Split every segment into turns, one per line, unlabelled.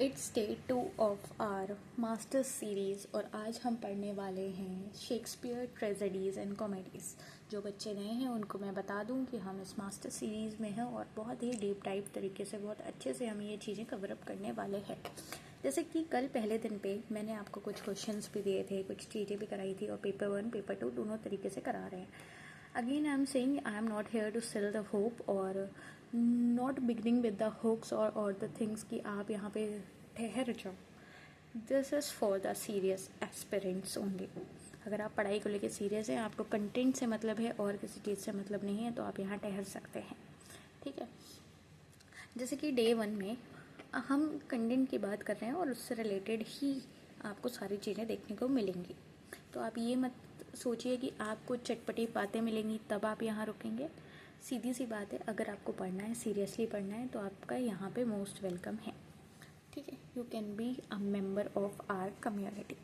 It's day 2 of our masters series और आज हम पढ़ने वाले हैं शेक्सपियर ट्रेजेडीज़ एंड कॉमेडीज़। जो बच्चे नए हैं उनको मैं बता दूं कि हम इस मास्टर सीरीज़ में हैं और बहुत ही डीप डाइव तरीके से बहुत अच्छे से हम ये चीज़ें कवर अप करने वाले हैं। जैसे कि कल पहले दिन पे मैंने आपको कुछ क्वेश्चंस भी दिए थे, कुछ चीज़ें भी कराई थी और पेपर 1 पेपर 2 दोनों तरीके से करा रहे हैं। Again, I'm saying I am not here to sell the hope or not beginning with the hooks or the things कि आप यहाँ पे ठहर जाओ. This is for the serious aspirants only. अगर आप पढ़ाई को लेकर सीरियस हैं, आपको कंटेंट से मतलब है और किसी चीज़ से मतलब नहीं है, तो आप यहाँ ठहर सकते हैं. ठीक है. जैसे कि डे 1 में हम कंटेंट की बात कर रहे हैं और उससे रिलेटेड ही आपको सारी चीज़ें देखने को मिलेंगी. तो आप ये मत सोचिए कि आपको चटपटी बातें मिलेंगी तब आप यहाँ रुकेंगे. सीधी सी बात है, अगर आपको पढ़ना है, सीरियसली पढ़ना है, तो आपका यहाँ पे मोस्ट वेलकम है. ठीक है. You can be a member of our community.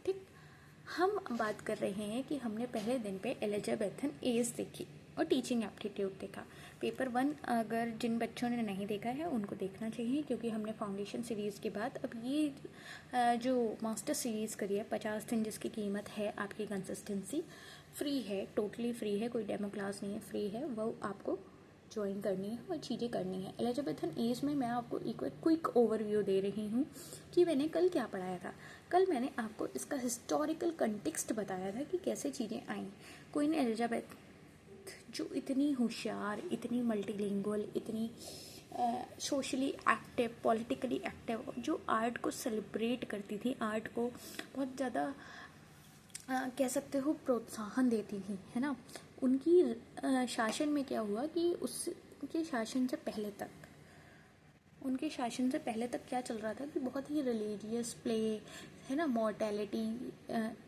ठीक. हम बात कर रहे हैं कि हमने पहले दिन पे एलिजाबेथन एज देखी और टीचिंग एप्टीट्यूड देखा. पेपर 1 अगर जिन बच्चों ने नहीं देखा है उनको देखना चाहिए, क्योंकि हमने फाउंडेशन सीरीज़ के बाद अब ये जो मास्टर सीरीज़ करी है 50 दिन, जिसकी कीमत है आपकी कंसिस्टेंसी, फ्री है, टोटली फ्री है, कोई डेमो क्लास नहीं है, फ्री है, वो आपको ज्वाइन करनी है और चीज़ें करनी है. एलिजाबेथन एज में मैं आपको एक क्विक ओवरव्यू दे रही हूँ कि मैंने कल क्या पढ़ाया था. कल मैंने आपको इसका हिस्टोरिकल कंटेक्स्ट बताया था कि कैसे चीज़ें आई. क्वीन एलिजाबेथ जो इतनी होशियार, इतनी मल्टीलिंगुअल, इतनी सोशली एक्टिव, पॉलिटिकली एक्टिव, जो आर्ट को सेलिब्रेट करती थी, आर्ट को बहुत ज़्यादा कह सकते हो प्रोत्साहन देती थी, है ना. उनकी शासन में क्या हुआ कि उनके शासन से पहले तक क्या चल रहा था कि बहुत ही रिलीजियस प्ले, है ना, मॉर्टेलिटी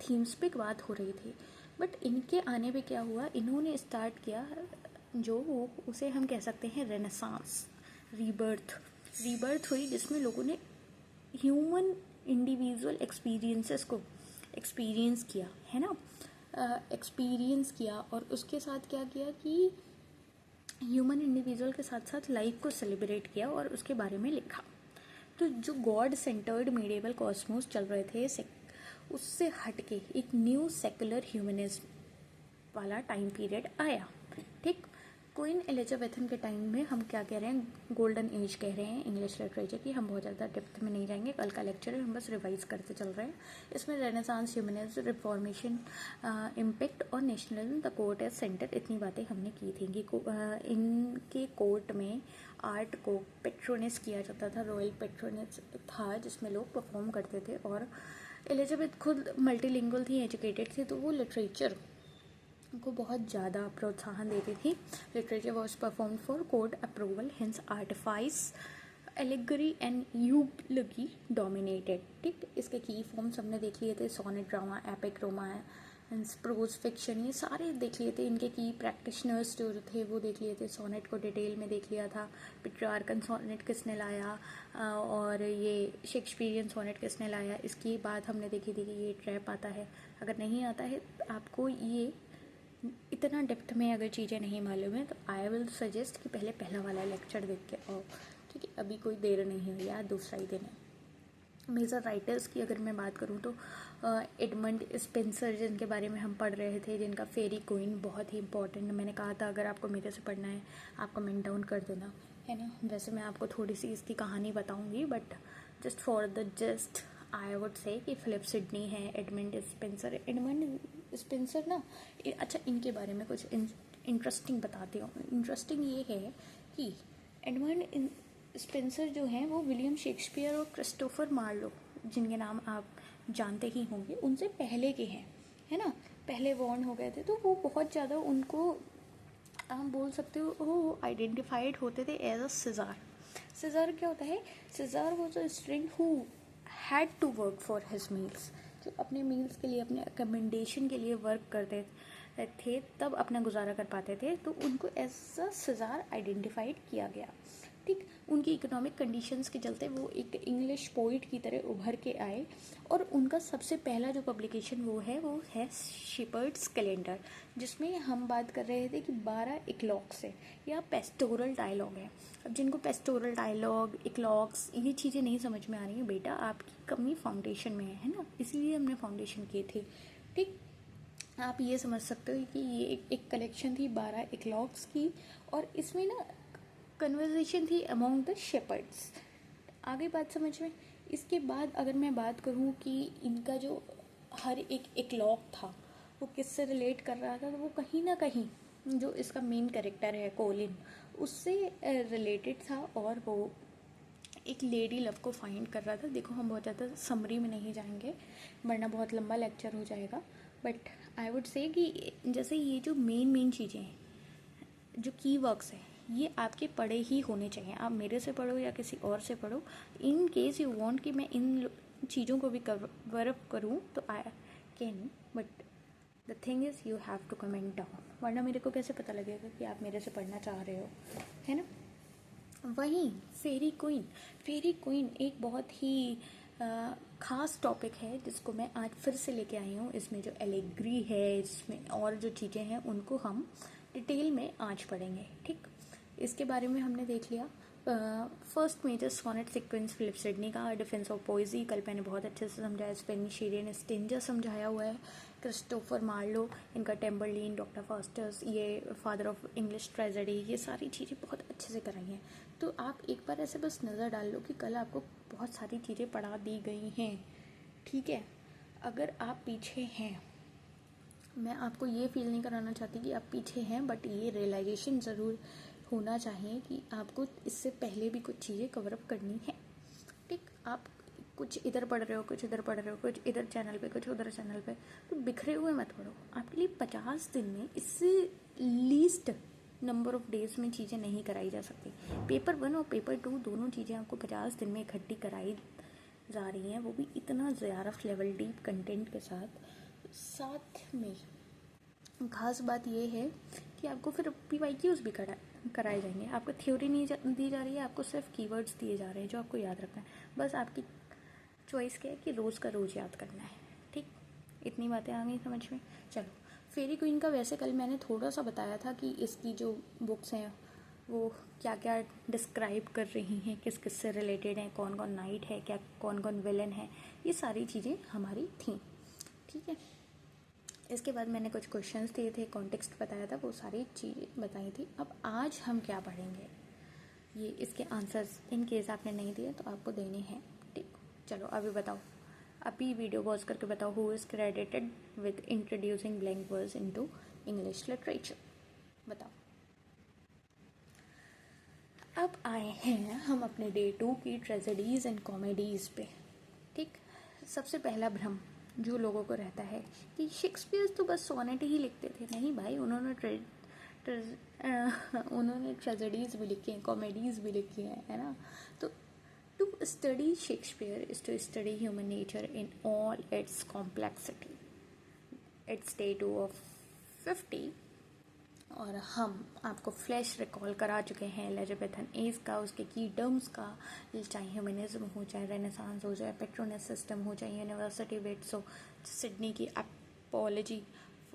थीम्स पे बात हो रही थी. बट इनके आने पे क्या हुआ, इन्होंने स्टार्ट किया जो उसे हम कह सकते हैं रेनेसांस, रीबर्थ हुई, जिसमें लोगों ने ह्यूमन इंडिविजुअल एक्सपीरियंसेस को एक्सपीरियंस किया, है ना, एक्सपीरियंस किया. और उसके साथ क्या किया कि ह्यूमन इंडिविजुअल के साथ साथ लाइफ को सेलिब्रेट किया और उसके बारे में लिखा. तो जो गॉड सेंटर्ड मेडिएवल कॉस्मोस चल रहे थे, उससे हटके एक न्यू सेकुलर ह्यूमनिज्म वाला टाइम पीरियड आया. ठीक. क्वीन एलिजाबेथन के टाइम में हम क्या कह रहे हैं, गोल्डन एज कह रहे हैं इंग्लिश लिटरेचर की. हम बहुत ज़्यादा डेप्थ में नहीं जाएंगे, कल का लेक्चर है, हम बस रिवाइज करते चल रहे हैं. इसमें रेनेसांस, ह्यूमनिज्म, रिफॉर्मेशन, इम्पैक्ट और nationalism, the court as centre, इतनी बातें हमने की थी कि इनके कोर्ट में आर्ट को पेट्रोनेस किया जाता था, रॉयल पेट्रोनेस था, जिसमें लोग परफॉर्म करते थे. और एलिजाबेथ खुद मल्टीलिंगुअल थी, एजुकेटेड थी, तो वो लिटरेचर को बहुत ज़्यादा प्रोत्साहन देती थी. Literature was perform for court approval, hence artifice, allegory and eulogy dominated. ठीक. इसके की फॉर्म्स हमने देख लिए थे, sonnet drama, epic romance, prose fiction, ये सारे देख लिए थे. इनके की प्रैक्टिशनर्स जो थे वो देख लिए थे. सोनेट को डिटेल में देख लिया था, पेट्रार्कन सोनेट किसने लाया और ये शेक्सपियरियन सोनेट किसने लाया. इसकी बात हमने देखी थी कि ये ट्रैप आता है. अगर नहीं आता है आपको, ये इतना डेप्थ में अगर चीज़ें नहीं मालूम है, तो आई विल सजेस्ट कि पहले पहला वाला लेक्चर देख के आओ. ठीक है. अभी कोई देर नहीं हुई यार, दूसरा ही दिन है. मेजर राइटर्स की अगर मैं बात करूँ तो एडमंड स्पेंसर, जिनके बारे में हम पढ़ रहे थे, जिनका फेरी क्वीन बहुत ही इंपॉर्टेंट. मैंने कहा था अगर आपको मेरे से पढ़ना है आप कमेंट डाउन कर देना, है ना. वैसे मैं आपको थोड़ी सी इसकी कहानी बताऊँगी, but just for the just I would say कि फिलिप सिडनी है, एडमंड स्पेंसर ना. अच्छा, इनके बारे में कुछ इंटरेस्टिंग बताती हूँ. इंटरेस्टिंग ये है कि एडमंड स्पेंसर जो हैं वो विलियम शेक्सपियर और क्रिस्टोफर मार्लो, जिनके नाम आप जानते ही होंगे, उनसे पहले के हैं, है ना. पहले वॉर्न हो गए थे, तो वो बहुत ज़्यादा उनको आप बोल सकते हो वो आइडेंटिफाइड होते थे एज अ सिजार. सिजार क्या होता है? Sizar was a student who had to work for his meals, जो अपने मील्स के लिए, अपने अकोमोडेशन के लिए वर्क करते थे, तब अपना गुजारा कर पाते थे, तो उनको एज अ सिजार आइडेंटिफाइड किया गया. ठीक, उनकी इकोनॉमिक कंडीशंस के चलते वो एक इंग्लिश पोइट की तरह उभर के आए, और उनका सबसे पहला जो पब्लिकेशन वो है शेपर्ड्स कैलेंडर, जिसमें हम बात कर रहे थे कि 12 इक्लॉग्स है या पेस्टोरल डायलॉग है। अब जिनको पेस्टोरल डायलॉग, इक्लॉग्स, ये चीज़ें नहीं समझ में आ रही हैं, बेटा आपकी कमी फाउंडेशन में है ना, इसीलिए हमने फाउंडेशन किए थे। ठीक, आप ये समझ सकते हो कि ये एक कलेक्शन थी 12 इक्लॉग्स की, और इसमें ना कन्वर्जेशन थी अमॉन्ग द शेपर्ड्स। आगे बात समझ में। इसके बाद अगर मैं बात करूँ कि इनका जो हर एक इक्लॉग था वो किससे रिलेट कर रहा था, तो वो कहीं ना कहीं जो इसका मेन कैरेक्टर है कोलिन, उससे रिलेटेड था, और वो एक लेडी लव को फाइंड कर रहा था। देखो हम बहुत ज़्यादा समरी में नहीं जाएंगे वरना बहुत लंबा लेक्चर हो जाएगा, बट आई वुड से कि जैसे ये जो मेन चीज़ें हैं, जो की वर्क्स हैं, ये आपके पढ़े ही होने चाहिए। आप मेरे से पढ़ो या किसी और से पढ़ो, इन केस यू वांट कि मैं इन चीज़ों को भी कवर अप करूँ तो I can, but the thing is you have to comment down, वरना मेरे को कैसे पता लगेगा कि आप मेरे से पढ़ना चाह रहे हो, है ना। वहीं फेरी क्वीन एक बहुत ही ख़ास टॉपिक है जिसको मैं आज फिर से लेके आई हूँ। इसमें जो एलेग्री है, इसमें और जो चीज़ें हैं उनको हम डिटेल में आज पढ़ेंगे। ठीक, इसके बारे में हमने देख लिया। First major sonnet sequence Philip Sidney का, डिफेंस ऑफ पोइजी कल मैंने बहुत अच्छे से समझाया, स्पेनिश एरियन स्टिंजर समझाया हुआ है, क्रिस्टोफर मार्लो, इनका टेम्बरलीन, डॉक्टर फास्टर्स, ये फादर ऑफ इंग्लिश ट्रेजेडी, ये सारी चीज़ें बहुत अच्छे से कराई हैं। तो आप एक बार ऐसे बस नज़र डाल लो कि कल आपको बहुत सारी चीज़ें पढ़ा दी गई हैं। ठीक है, अगर आप पीछे हैं, मैं आपको ये फील नहीं कराना चाहती कि आप पीछे हैं, बट ये रियलाइजेशन ज़रूर होना चाहिए कि आपको इससे पहले भी कुछ चीज़ें कवर अप करनी है। ठीक, आप कुछ इधर पढ़ रहे हो, कुछ इधर पढ़ रहे हो, कुछ इधर चैनल पे, कुछ उधर चैनल पे, तो बिखरे हुए मत पढ़ो। आपके लिए 50 दिन में इससे लीस्ट नंबर ऑफ डेज में चीज़ें नहीं कराई जा सकती। पेपर 1 और पेपर 2 दोनों चीज़ें आपको 50 दिन में इकट्ठी कराई जा रही हैं, वो भी इतना ज़्यारफ लेवल डीप कंटेंट के साथ में खास बात ये है कि आपको फिर PYQs भी कराए जाएंगे। आपको थ्योरी नहीं दी जा रही है, आपको सिर्फ कीवर्ड्स दिए जा रहे हैं जो आपको याद रखना है। बस आपकी चॉइस क्या है कि रोज़ का रोज़ याद करना है। ठीक, इतनी बातें आ गई समझ में। चलो, फेरी क्वीन का वैसे कल मैंने थोड़ा सा बताया था कि इसकी जो बुक्स हैं वो क्या क्या डिस्क्राइब कर रही हैं, किस किस से रिलेटेड हैं, कौन कौन नाइट है, क्या कौन कौन विलन है, ये सारी चीज़ें हमारी थी। ठीक है, इसके बाद मैंने कुछ क्वेश्चंस दिए थे, कॉन्टेक्स्ट बताया था, वो सारी चीज़ें बताई थी। अब आज हम क्या पढ़ेंगे, ये इसके आंसर्स इन केस आपने नहीं दिए तो आपको देने हैं। ठीक, चलो अभी बताओ, अभी वीडियो पॉज करके बताओ, who is credited with introducing blank words into English literature, बताओ। अब आए हैं हम अपने डे 2 की ट्रेजेडीज़ एंड कॉमेडीज़ पे। ठीक, सबसे पहला भ्रम जो लोगों को रहता है कि शेक्सपियर तो बस सोनेट ही लिखते थे। नहीं भाई, उन्होंने ट्रेजेडीज़ भी लिखी हैं, कॉमेडीज़ भी लिखी हैं, है ना। तो to study Shakespeare is to study human nature in all its complexity. It's day 2 of 50 और हम आपको फ्लैश रिकॉल करा चुके हैं एलिजाबेथन एज का, उसके की टर्म्स का, चाहे ह्यूमनिज्म हो, चाहे रेनेसांस हो, चाहे पेट्रोनस सिस्टम हो, चाहे यूनिवर्सिटी बिट्स हो, सिडनी की एपोलॉजी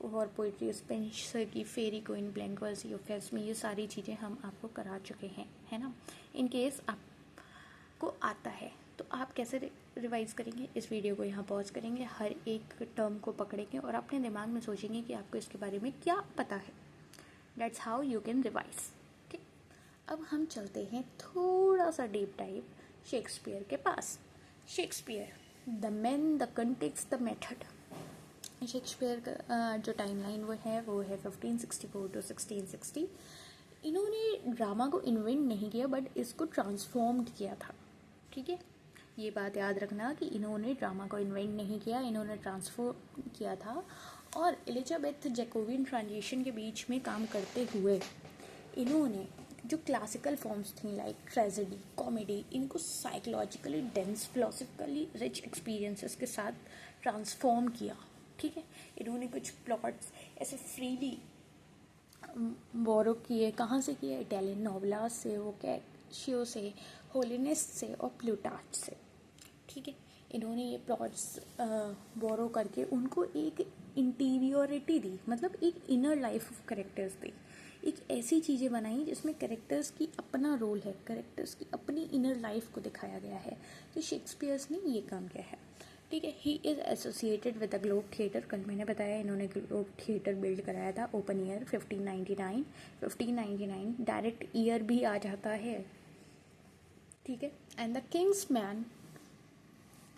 और पोइट्री, स्पेंसर की फेरी क्वीन, ब्लैंक वर्ड्स, यूफेस्मी, ये सारी चीज़ें हम आपको करा चुके हैं, है ना। इन केस आपको आता है तो आप कैसे रिवाइज करेंगे, इस वीडियो को यहाँ पॉज करेंगे, हर एक टर्म को पकड़ेंगे और अपने दिमाग में सोचेंगे कि आपको इसके बारे में क्या पता है। That's how you can revise. ठीक, अब हम चलते हैं थोड़ा सा डीप डाइव शेक्सपियर के पास। Shakespeare, the man, the context, the method. Shakespeare का जो टाइमलाइन वो है 1564 to 1660। इन्होंने ड्रामा को इन्वेंट नहीं किया बट इसको ट्रांसफॉर्म्ड किया था। ठीक है, ये बात याद रखना कि इन्होंने ड्रामा को इन्वेंट नहीं किया, इन्होंने ट्रांसफॉर्म किया था। और एलिजाबेथ जैकोबिन ट्रांजिशन के बीच में काम करते हुए इन्होंने जो क्लासिकल फॉर्म्स थी लाइक ट्रेजेडी, कॉमेडी, इनको psychologically dense, philosophically rich experiences के साथ ट्रांसफॉर्म किया। ठीक है, इन्होंने कुछ प्लॉट्स ऐसे फ्रीली बोरो किए। कहाँ से किए? इटालियन नॉवलास से। वो क्या होराशियो से, होलिनेस से और प्लूटार्च से। ठीक है, इन्होंने ये प्लॉट्स बोरो करके उनको एक इंटीरियोरिटी दी, मतलब एक इनर लाइफ ऑफ करेक्टर्स दी, एक ऐसी चीज़ें बनाई जिसमें करेक्टर्स की अपना रोल है, करेक्टर्स की अपनी इनर लाइफ को दिखाया गया है। तो शेक्सपियर्स ने ये काम किया है। ठीक है, he is associated with the globe theatre. कल मैंने बताया इन्होंने ग्लोब थिएटर बिल्ड कराया था, ओपन ईयर 1599 डायरेक्ट ईयर भी आ जाता है। ठीक है, and the king's men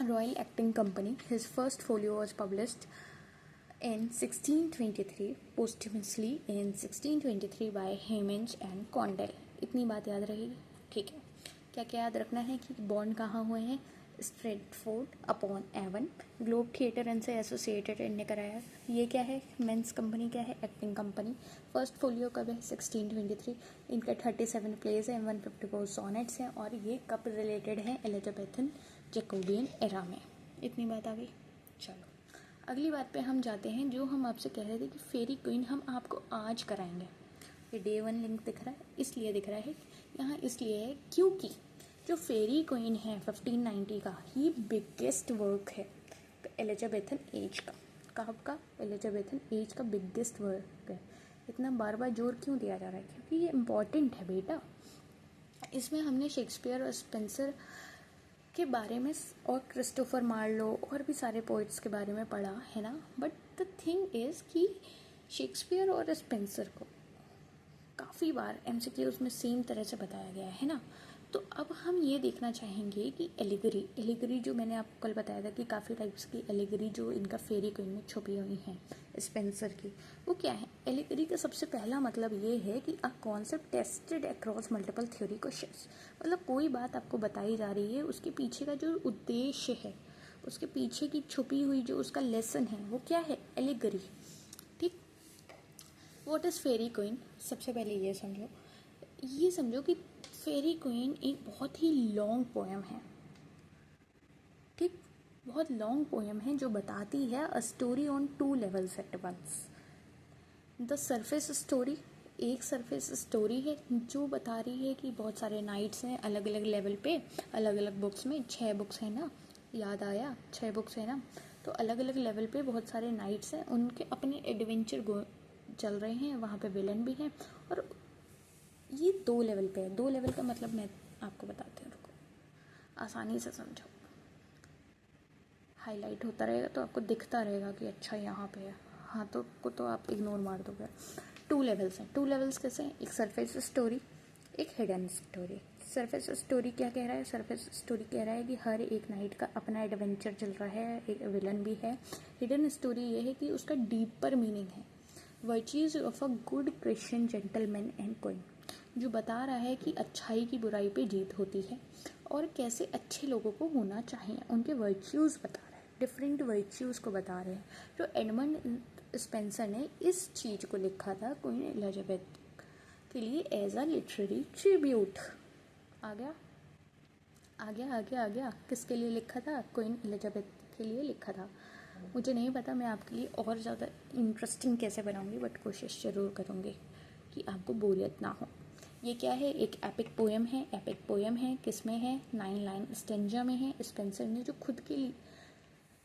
royal acting company, his first folio was published in 1623, posthumously in 1623 by Heminges and Condell. इतनी बात याद रहेगी। ठीक है, क्या क्या याद रखना है कि बॉन्ड कहाँ हुए हैं, Stratford upon Avon. Globe theatre इनसे एसोसिएटेड इनने कराया। ये क्या है, मेंस कंपनी क्या है, एक्टिंग कंपनी। फर्स्ट फोलियो कब है, 1623। इनका 37 प्लेज है, 154 सोनेट्स हैं, और ये कब रिलेटेड है, एलिजाबेथन जैकोबियन एरा में। इतनी बात आ गई। चलो अगली बात पे हम जाते हैं, जो हम आपसे कह रहे थे कि फेरी क्वीन हम आपको आज कराएंगे। ये डे 1 लिंक दिख रहा है, इसलिए दिख रहा है यहाँ, इसलिए है क्योंकि जो फेरी क्वीन है 1590 का, ये बिगेस्ट वर्क है एलिजाबेथन एज का। कब का, एलिजाबेथन एज का बिगेस्ट वर्क है। इतना बार बार जोर क्यों दिया जा रहा है, क्योंकि ये इम्पॉर्टेंट है बेटा। इसमें हमने शेक्सपियर और स्पेंसर के बारे में और क्रिस्टोफर मार्लो और भी सारे पोइट्स के बारे में पढ़ा है ना। बट द थिंग इज़ कि शेक्सपियर और स्पेंसर को काफ़ी बार एमसीक्यूज़ में सेम तरह से बताया गया है ना। तो अब हम ये देखना चाहेंगे कि एलिगरी जो मैंने आपको कल बताया था कि काफ़ी टाइप्स की एलिगरी जो इनका फेरी क्वीन में छुपी हुई हैं स्पेंसर की, वो क्या है। एलिगरी का सबसे पहला मतलब ये है कि a concept tested across multiple theory questions. मतलब कोई बात आपको बताई जा रही है, उसके पीछे का जो उद्देश्य है, उसके पीछे की छुपी हुई जो उसका लेसन है, वो क्या है, एलिगरी। ठीक, व्हाट इज़ फेरी क्वीन। सबसे पहले ये समझो कि फेरी क्वीन एक बहुत ही लॉन्ग पोएम है। ठीक, बहुत लॉन्ग पोएम है जो बताती है a story on 2 levels at once. The surface story, एक सरफेस स्टोरी है जो बता रही है कि बहुत सारे नाइट्स हैं अलग अलग लेवल पे, अलग अलग बुक्स में, 6 बुक्स हैं ना, याद आया, 6 बुक्स है ना। तो अलग अलग लेवल पे बहुत सारे नाइट्स हैं, उनके अपने एडवेंचर चल रहे हैं, वहाँ पे विलन भी हैं। और ये 2 लेवल पे है। 2 लेवल का मतलब मैं आपको बताती हूँ, रुको आसानी से समझो। हाईलाइट होता रहेगा तो आपको दिखता रहेगा कि अच्छा यहाँ पे है, हाथों को तो आप इग्नोर मार दोगे। 2 लेवल्स हैं। 2 लेवल्स कैसे हैं, एक सरफेस स्टोरी, एक हिडन स्टोरी। सरफेस स्टोरी क्या कह रहा है, सरफेस स्टोरी कह रहा है कि हर एक नाइट का अपना एडवेंचर चल रहा है, एक विलन भी है। हिडन स्टोरी ये है कि उसका डीपर मीनिंग है, virtues of a good Christian gentleman and queen, जो बता रहा है कि अच्छाई की बुराई पे जीत होती है और कैसे अच्छे लोगों को होना चाहिए, उनके वर्च्यूज़ बता रहा है, डिफरेंट वर्च्यूज़ को बता रहे हैं। जो एडमंड स्पेंसर ने इस चीज़ को लिखा था क्वीन एलिजाबेथ के लिए एज अ लिटरेरी ट्रिब्यूट। आ गया किसके लिए लिखा था, क्वीन एलिजाबेथ के लिए लिखा था। मुझे नहीं पता मैं आपके लिए और ज़्यादा इंटरेस्टिंग कैसे बनाऊंगी, बट कोशिश ज़रूर करूँगी कि आपको बोरियत ना हो। ये क्या है, एक एपिक पोएम है। एपिक पोएम है, किस में है, 9 लाइन स्टेंजा में है। स्पेंसर ने जो खुद के लिए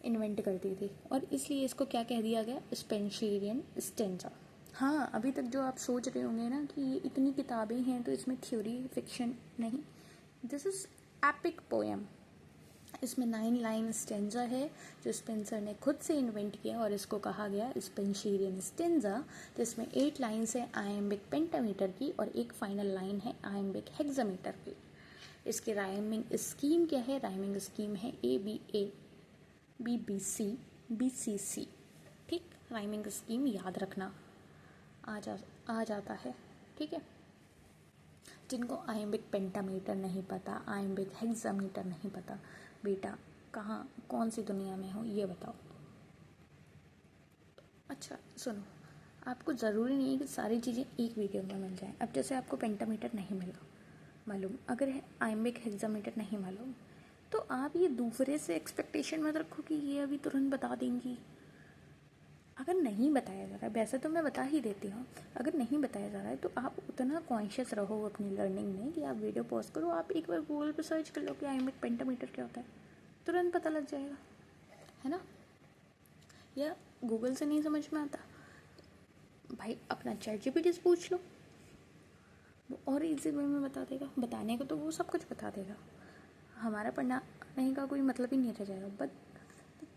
इन्वेंट कर दी थी, और इसलिए इसको क्या कह दिया गया, स्पेंशियरियन स्टेंजा। हाँ, अभी तक जो आप सोच रहे होंगे ना कि ये इतनी किताबें हैं तो इसमें थ्योरी फिक्शन नहीं, दिस इज़ एपिक पोएम। इसमें 9 लाइन स्टेंजा है जो स्पेंसर ने खुद से इन्वेंट किया, और इसको कहा गया स्पेंशियरियन स्टेंजा, जिसमें 8 लाइन्स है आयम्बिक पेंटामीटर की, और एक फाइनल लाइन है आयम्बिक हेक्सामीटर की। इसकी राइमिंग स्कीम क्या है, राइमिंग स्कीम है ABA BBC BCC। ठीक, राइमिंग स्कीम याद रखना आ जाता है। ठीक है, जिनको आयम्बिक पेंटामीटर नहीं पता, आयम्बिक हेक्सामीटर नहीं पता, बेटा कहाँ कौन सी दुनिया में हो ये बताओ। अच्छा सुनो, आपको ज़रूरी नहीं है कि सारी चीज़ें एक वीडियो में मिल जाएं। अब जैसे आपको पेंटामीटर नहीं मिला मालूम, अगर आयम्बिक हेक्सामीटर नहीं मालूम, तो आप ये दूसरे से एक्सपेक्टेशन मत रखो कि ये अभी तुरंत बता देंगी। अगर नहीं बताया जा रहा है, वैसे तो मैं बता ही देती हूँ, अगर नहीं बताया जा रहा है तो आप उतना कॉन्शियस रहो अपनी लर्निंग में कि आप वीडियो पॉज करो, आप एक बार गूगल पर सर्च कर लो कि आइमिक पेंटामीटर क्या होता है, तुरंत पता लग जाएगा, है ना। या गूगल से नहीं समझ में आता, भाई अपना चैट जीपीटी से पूछ लो, वो और इजी वे में बता देगा, बताने को तो वो सब कुछ बता देगा, हमारा पढ़ना नहीं का कोई मतलब ही नहीं रह जाएगा। बट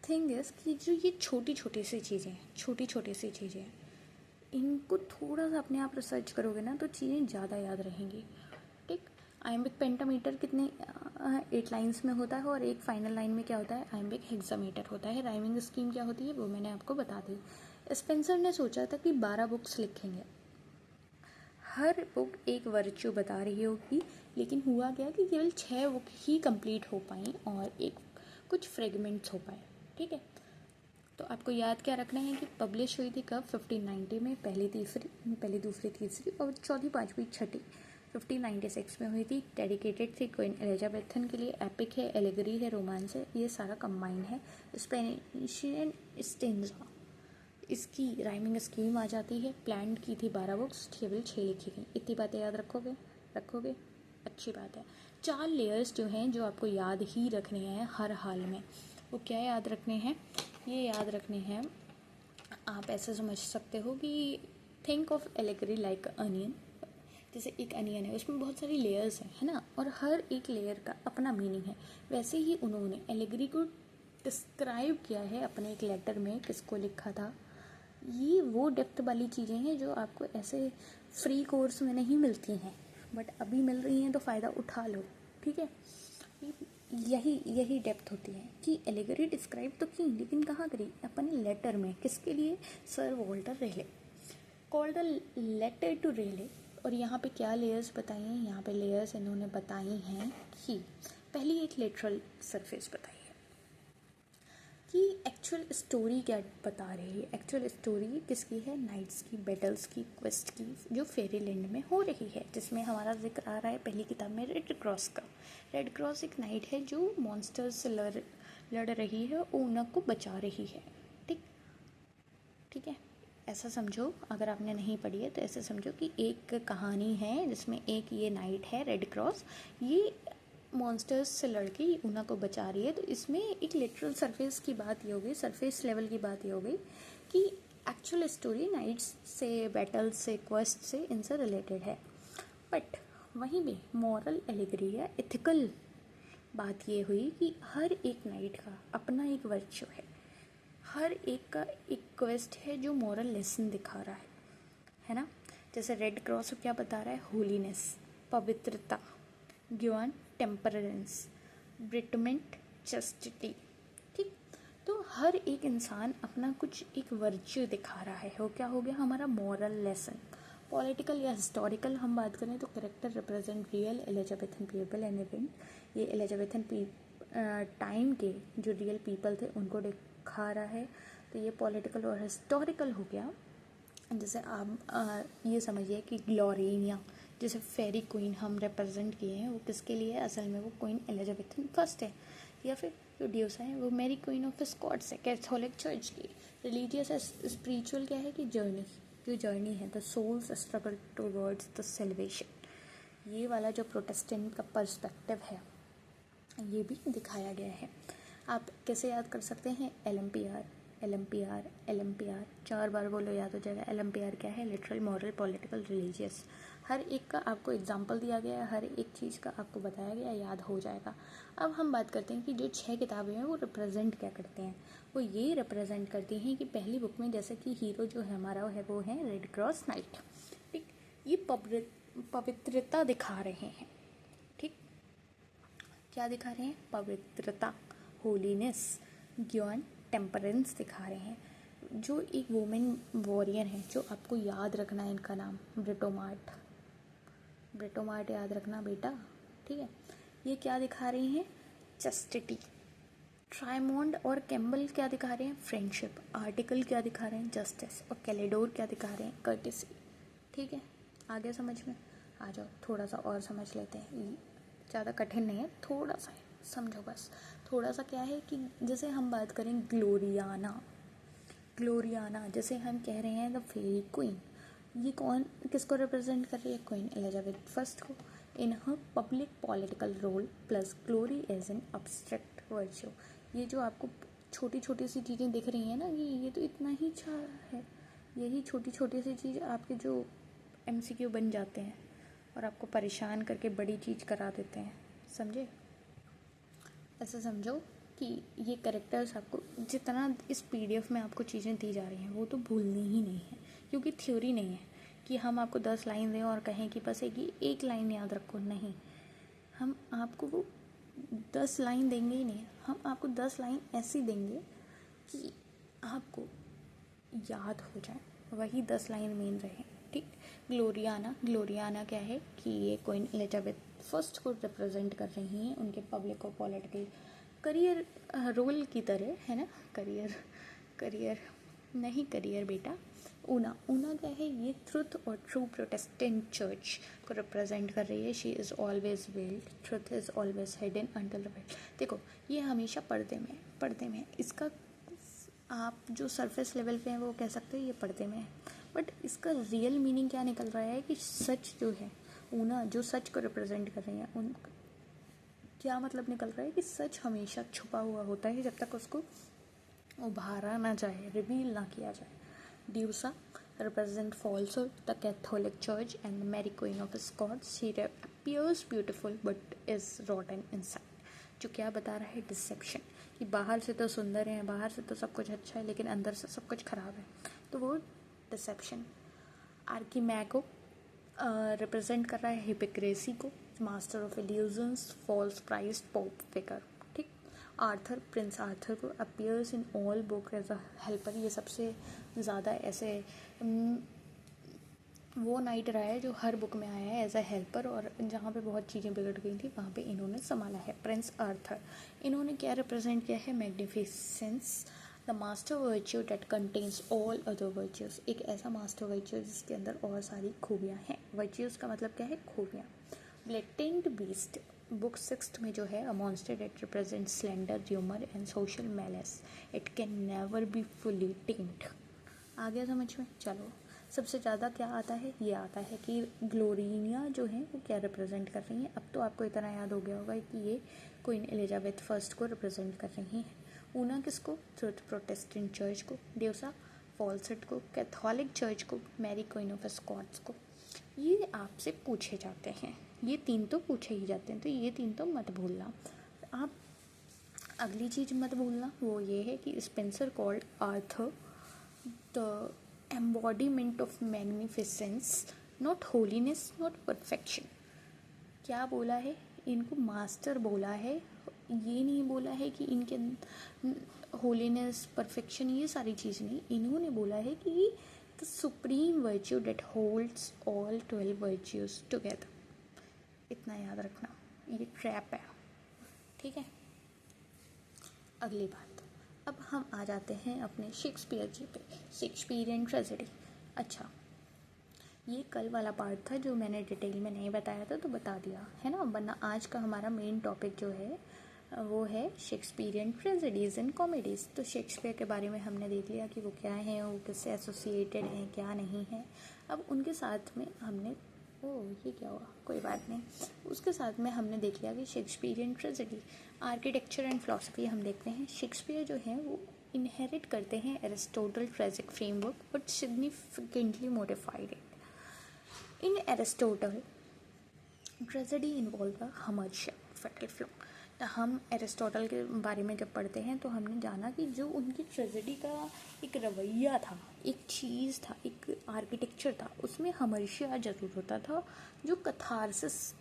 थिंग इज़ कि जो ये छोटी छोटी सी चीज़ें हैं, छोटी छोटी सी चीज़ें हैं, इनको थोड़ा सा अपने आप रिसर्च करोगे ना तो चीज़ें ज़्यादा याद रहेंगी, ठीक। आइम्बिक पेंटामीटर कितने 8 लाइन्स में होता है, और एक फाइनल लाइन में क्या होता है, आइम्बिक हेक्सामीटर होता है। राइमिंग स्कीम क्या होती है वो मैंने आपको बता दी। स्पेंसर ने सोचा था कि 12 बुक्स लिखेंगे, हर बुक एक वर्च्यू बता रही होगी, लेकिन हुआ क्या कि केवल 6 बुक ही कंप्लीट हो पाई और कुछ फ्रेगमेंट्स हो पाए, ठीक है। तो आपको याद क्या रखना है कि पब्लिश हुई थी कब, 1590 में, पहली दूसरी तीसरी और चौथी पाँचवीं छठी 1596 में हुई थी। डेडिकेटेड थी क्वीन एलिजाबेथन के लिए, एपिक है, एलेगरी है, रोमांस है, ये सारा कंबाइन है। स्पेनिशियन स्टेंजा, इसकी राइमिंग स्कीम आ जाती है। प्लान की थी 12 बुक्स, केवल 6 लिखी गई। इतनी बातें याद रखोगे, अच्छी बात है। 4 लेयर्स जो हैं जो आपको याद ही रखने हैं हर हाल में, वो क्या याद रखने हैं, ये याद रखने हैं, आप ऐसे समझ सकते हो कि think of allegory like onion, जैसे एक अनियन है उसमें बहुत सारी लेयर्स हैं, है ना, और हर एक लेयर का अपना मीनिंग है। वैसे ही उन्होंने एलेगरी को डिस्क्राइब किया है अपने एक लेटर में, किसको लिखा था। ये वो डेप्थ वाली चीज़ें हैं जो आपको ऐसे फ्री कोर्स में नहीं मिलती हैं, बट अभी मिल रही हैं तो फ़ायदा उठा लो, ठीक है। यही डेप्थ होती है कि एलिगरी डिस्क्राइब तो की, लेकिन कहाँ करी, अपने लेटर में, किसके लिए, sir Walter Raleigh, called a letter to Raleigh. और यहाँ पे क्या लेयर्स बताई हैं, यहाँ पे लेयर्स इन्होंने बताई हैं कि पहली एक लेटरल सरफेस बताई है कि एक्चुअल स्टोरी क्या बता रही है। एक्चुअल स्टोरी किसकी है, नाइट्स की, बैटल्स की, क्वेस्ट की, जो फेरी लैंड में हो रही है, जिसमें हमारा जिक्र आ रहा है पहली किताब में रेड क्रॉस का। रेड क्रॉस एक नाइट है जो मॉन्स्टर्स से लड़ रही है और ऊना को बचा रही है, ठीक है। ऐसा समझो, अगर आपने नहीं पढ़ी है तो ऐसे समझो कि एक कहानी है जिसमें एक ये नाइट है रेड क्रॉस, ये मॉन्स्टर्स से लड़के ऊना को बचा रही है। तो इसमें एक लिटरल सरफेस की बात ये हो गई, सरफेस लेवल की बात ये हो गई कि एक्चुअल स्टोरी नाइट्स से, बैटल्स से, क्वेस्ट से, इनसे रिलेटेड है। बट वहीं में मॉरल एलिगरी या इथिकल बात ये हुई कि हर एक नाइट का अपना एक वर्च्यू हर एक का एक क्वेस्ट है जो मॉरल लेसन दिखा रहा है ना। जैसे रेड क्रॉस क्या बता रहा है, होलीनेस, पवित्रता, ज्ञान, टेम्परेंस, ब्रिटमेंट, चस्टिटी, ठीक। तो हर एक इंसान अपना कुछ एक वर्च्यू दिखा रहा है, वो क्या हो गया, हमारा मॉरल लेसन। पॉलिटिकल या हिस्टोरिकल हम बात करें तो character represent real Elizabethan people and event, ये एलिजाबेथन टाइम के जो रियल पीपल थे उनको दिखा रहा है। तो ये पॉलिटिकल और हिस्टोरिकल हो गया। जैसे आप ये समझिए कि ग्लोरिनिया, जैसे फेरी क्वीन हम रिप्रेजेंट किए हैं, वो किसके लिए है, असल में वो क्वीन एलिजाबेथन फर्स्ट है। या फिर जो ड्यूसा है वो मेरी क्वीन ऑफ स्कॉट्स है, कैथोलिक चर्च की। रिलीजियस स्पिरिचुअल क्या है कि जर्नी है, the soul's struggle towards the salvation. ये वाला जो प्रोटेस्टेंट का पर्सपेक्टिव है ये भी दिखाया गया है। आप कैसे याद कर सकते हैं, LMPR 4 बार बोलो, याद हो जाएगा। LMPR क्या है, लिटरल, मॉरल, पॉलिटिकल, रिलीजियस। हर एक का आपको एग्जाम्पल दिया गया है, हर एक चीज़ का आपको बताया गया, याद हो जाएगा। अब हम बात करते हैं कि जो 6 किताबें हैं वो रिप्रेजेंट क्या करते हैं। वो ये रिप्रेजेंट करती हैं कि पहली बुक में जैसे कि हीरो जो है हमारा है वो है रेड क्रॉस नाइट, ठीक। ये पवित्रता दिखा रहे हैं, ठीक। क्या दिखा रहे हैं, पवित्रता, होलीनेस, ज्ञान, टेम्परेंस दिखा रहे हैं। जो एक वुमेन वॉरियर है, जो आपको याद रखना है इनका नाम, ब्रेटोमार्ट याद रखना बेटा, ठीक है। ये क्या दिखा रही हैं, चस्टिटी। ट्राइमोंड और कैम्बल क्या दिखा रहे हैं, फ्रेंडशिप। आर्टिकल क्या दिखा रहे हैं, जस्टिस। और कैलेडोर क्या दिखा रहे हैं, कर्टिसी, ठीक है। आगे समझ में आ जाओ, थोड़ा सा और समझ लेते हैं, ज़्यादा कठिन नहीं है, थोड़ा सा है, समझो बस। थोड़ा सा क्या है कि जैसे हम बात करें ग्लोरियाना, ग्लोरियाना, जैसे हम कह रहे हैं द फेरी क्वीन, ये कौन किसको रिप्रेजेंट कर रही है? क्वीन एलिजाबेथ फर्स्ट को। In her public political role plus glory as an abstract virtue. ये जो आपको छोटी छोटी सी चीज़ें दिख रही हैं ना, ये तो इतना ही अच्छा है। यही छोटी छोटी सी चीज़ आपके जो MCQ बन जाते हैं और आपको परेशान करके बड़ी चीज़ करा देते हैं, समझे? ऐसा समझो कि ये कैरेक्टर्स आपको जितना इस PDF में आपको चीज़ें दी जा रही हैं वो तो भूलनी ही नहीं है, क्योंकि थ्योरी नहीं है कि हम आपको 10 लाइन दें और कहें कि बस एक लाइन याद रखो। नहीं, हम आपको वो 10 लाइन देंगे ही नहीं, हम आपको 10 लाइन ऐसी देंगे कि आपको याद हो जाए, वही 10 लाइन मेन रहे। ठीक। ग्लोरियाना क्या है कि ये क्वीन एलिजाबेथ फर्स्ट को रिप्रेजेंट कर रही हैं, उनके पब्लिक और पॉलिटिकल करियर रोल की तरह, है ना? करियर बेटा। ऊना क्या है? ये ट्रुथ और ट्रू प्रोटेस्टेंट चर्च को रिप्रेजेंट कर रही है। She is always weld, truth is always hidden until the weld. देखो, ये हमेशा पर्दे में है। इसका आप जो सरफेस लेवल पे हैं वो कह सकते हैं ये पर्दे में है, बट इसका रियल मीनिंग क्या निकल रहा है कि सच जो है, ऊना जो सच को रिप्रेजेंट कर रही हैं, उन क्या मतलब निकल रहा है कि सच हमेशा छुपा हुआ होता है जब तक उसको उभारा ना जाए, रिवील ना किया जाए। ड्यूसा represent falsehood, the Catholic Church and the Mary Queen of Scots. She appears beautiful but is rotten inside. जो क्या बता रहा है? डिसेप्शन, कि बाहर से तो सुंदर है, बाहर से तो सब कुछ अच्छा है, लेकिन अंदर से सब कुछ खराब है, तो वो डिसेप्शन। आर्कीमैगो रिप्रेजेंट कर रहा है हिपोक्रेसी को, master of illusions, false prize, pop figure. ठीक। आर्थर, प्रिंस आर्थर को appears in all book as a helper. ये सबसे ज़्यादा ऐसे वो नाइट रहा है जो हर बुक में आया है एज अ हेल्पर, और जहाँ पे बहुत चीज़ें बिगड़ गई थी वहाँ पे इन्होंने संभाला है। प्रिंस आर्थर, इन्होंने क्या रिप्रेजेंट किया है? Magnificence, the master virtue date contains all other virtues. एक ऐसा मास्टर वर्च्यू जिसके अंदर और सारी खूबियाँ हैं। वर्च्यूज़ का मतलब क्या है? खूबियाँ। ब्लेटेंट बीस्ट, बुक 6 में जो है, a monster that represent slander humour and social malice, it can never be fully tamed. आ गया समझ में? चलो, सबसे ज़्यादा क्या आता है? ये आता है कि ग्लोरिनिया जो है वो क्या रिप्रेजेंट कर रही हैं। अब तो आपको इतना याद हो गया होगा कि ये क्वीन एलिजाबेथ फर्स्ट को रिप्रेजेंट कर रही हैं। ऊना किसको? ट्रुथ प्रोटेस्टेंट चर्च को। ड्यूसा फॉल्सेट को, कैथोलिक चर्च को, मैरी क्वीन ऑफ स्कॉट्स को। ये आपसे पूछे जाते हैं, ये 3 तो पूछे ही जाते हैं, तो ये 3 तो मत भूलना। आप अगली चीज़ मत भूलना, वो ये है कि Spencer called Arthur the embodiment of magnificence, not holiness, not perfection। क्या बोला है? इनको मास्टर बोला है, ये नहीं बोला है कि इनके होलीनेस, परफेक्शन, ये सारी चीज़ नहीं। इन्होंने बोला है कि the supreme virtue that holds all 12 virtues together. इतना याद रखना, ये ट्रैप है। ठीक है। अगली बात, अब हम आ जाते हैं अपने शेक्सपियर जी पे, शेक्सपियरियन ट्रेजेडी। अच्छा, ये कल वाला पार्ट था जो मैंने डिटेल में नहीं बताया था, तो बता दिया है ना, वरना आज का हमारा मेन टॉपिक जो है वो है शेक्सपियरियन ट्रेजेडीज़ एंड कॉमेडीज़। तो शेक्सपियर के बारे में हमने देख लिया कि वो क्या हैं, वो किससे एसोसिएटेड हैं, क्या नहीं है। अब उनके साथ में हमने ये क्या हुआ, कोई बात नहीं, उसके साथ में हमने देख लिया कि Shakespearean tragedy, architecture and philosophy हम देखते हैं। शेक्सपियर जो है वो इनहेरिट करते हैं Aristotle tragic framework but significantly modified it. In Aristotle tragedy involve the hamartia fatal flaw. हम एरिस्टोटल के बारे में जब पढ़ते हैं तो हमने जाना कि जो उनकी ट्रेजेडी का एक रवैया था, एक चीज़ था, एक आर्किटेक्चर था, उसमें हमर्शिया जरूर होता था जो कथारसिस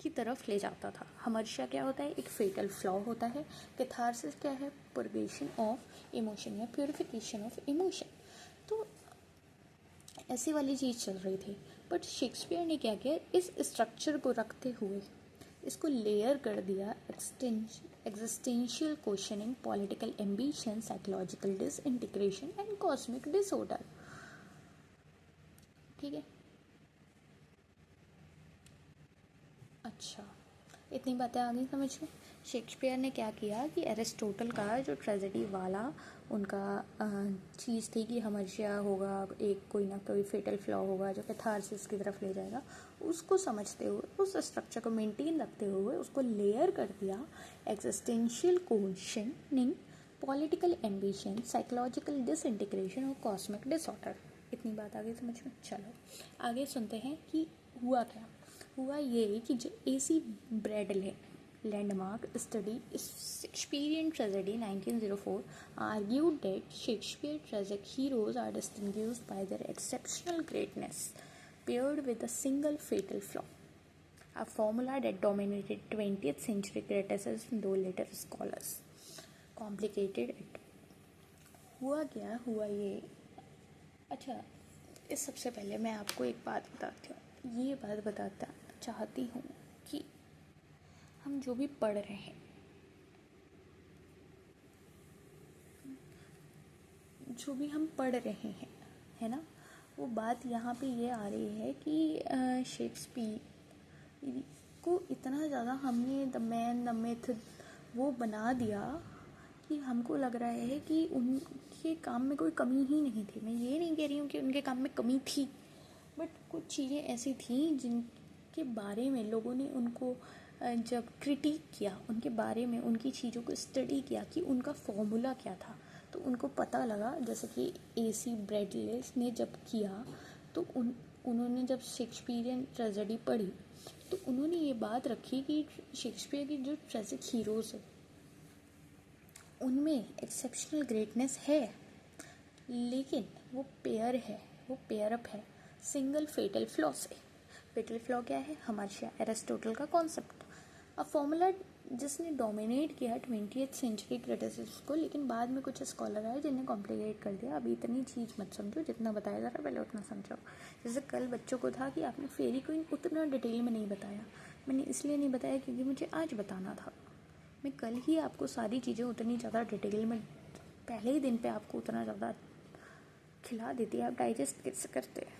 की तरफ ले जाता था। हमर्शिया क्या होता है? एक फेटल फ्लॉ होता है। कैथारसिस क्या है? पुरगेशन ऑफ इमोशन या प्योरिफिकेशन ऑफ इमोशन। तो ऐसी वाली चीज़ चल रही थी, बट शेक्सपियर ने क्या किया, इस स्ट्रक्चर को रखते हुए इसको लेयर कर दिया। Existential questioning, political ambition, psychological disintegration and cosmic disorder. ठीक है। अच्छा, इतनी बातें आ गई समझ में। शेक्सपियर ने क्या किया कि एरिस्टोटल का जो ट्रेजेडी वाला उनका चीज़ थी कि हमेशा होगा एक कोई ना कोई फेटल फ्लॉ होगा जो कैथारसिस की तरफ ले जाएगा, उसको समझते हुए उस स्ट्रक्चर को मेंटेन रखते हुए उसको लेयर कर दिया existential questioning, political ambition, psychological disintegration और कॉस्मिक डिसऑर्डर। इतनी बात आ गई समझ में। चलो आगे सुनते हैं कि हुआ क्या। हुआ ये कि जो AC Bradley landmark study Shakespearean tragedy 1904 argued that Shakespeare tragic heroes are distinguished by their exceptional greatness paired with a single fatal flaw, a formula that dominated 20th century criticism though later scholars complicated it. हुआ क्या, हुआ ये। अच्छा, इस सबसे पहले मैं आपको एक बात बताती हूँ। ये बात बताता चाहती हूँ कि हम जो भी पढ़ रहे हैं, जो भी हम पढ़ रहे हैं, है ना, वो बात यहाँ पे ये आ रही है कि शेक्सपियर को इतना ज़्यादा हमने द मैन द मिथ वो बना दिया कि हमको लग रहा है कि उनके काम में कोई कमी ही नहीं थी। मैं ये नहीं कह रही हूँ कि उनके काम में कमी थी, बट कुछ चीज़ें ऐसी थी जिनके बारे में लोगों ने उनको जब क्रिटिक किया, उनके बारे में उनकी चीज़ों को स्टडी किया कि उनका फॉर्मूला क्या था, तो उनको पता लगा। जैसे कि AC ब्रैडलेस ने जब किया तो उन्होंने जब शेक्सपियरियन ट्रेजेडी पढ़ी तो उन्होंने ये बात रखी कि शेक्सपियर की जो ट्रेजिक हीरोज़ है उनमें एक्सेप्शनल ग्रेटनेस है, लेकिन वो पेयर अप है सिंगल फेटल फ्लॉ से। फेटल फ्लॉ क्या है? हमारे एरिस्टोटल का कॉन्सेप्ट, अ फॉर्मूला जिसने डोमिनेट किया 20th सेंचुरी क्रिटिसिज्म को, लेकिन बाद में कुछ स्कॉलर आए जिन्हें कॉम्प्लिकेट कर दिया। अभी इतनी चीज़ मत समझो, जितना बताया जा रहा है पहले उतना समझो। जैसे कल बच्चों को था कि आपने फेरी क्वीन उतना डिटेल में नहीं बताया। मैंने इसलिए नहीं बताया क्योंकि मुझे आज बताना था। मैं कल ही आपको सारी चीज़ें उतनी ज़्यादा डिटेल में पहले ही दिन पे आपको उतना ज़्यादा खिला देती है, आप डाइजेस्ट कैसे करते हैं,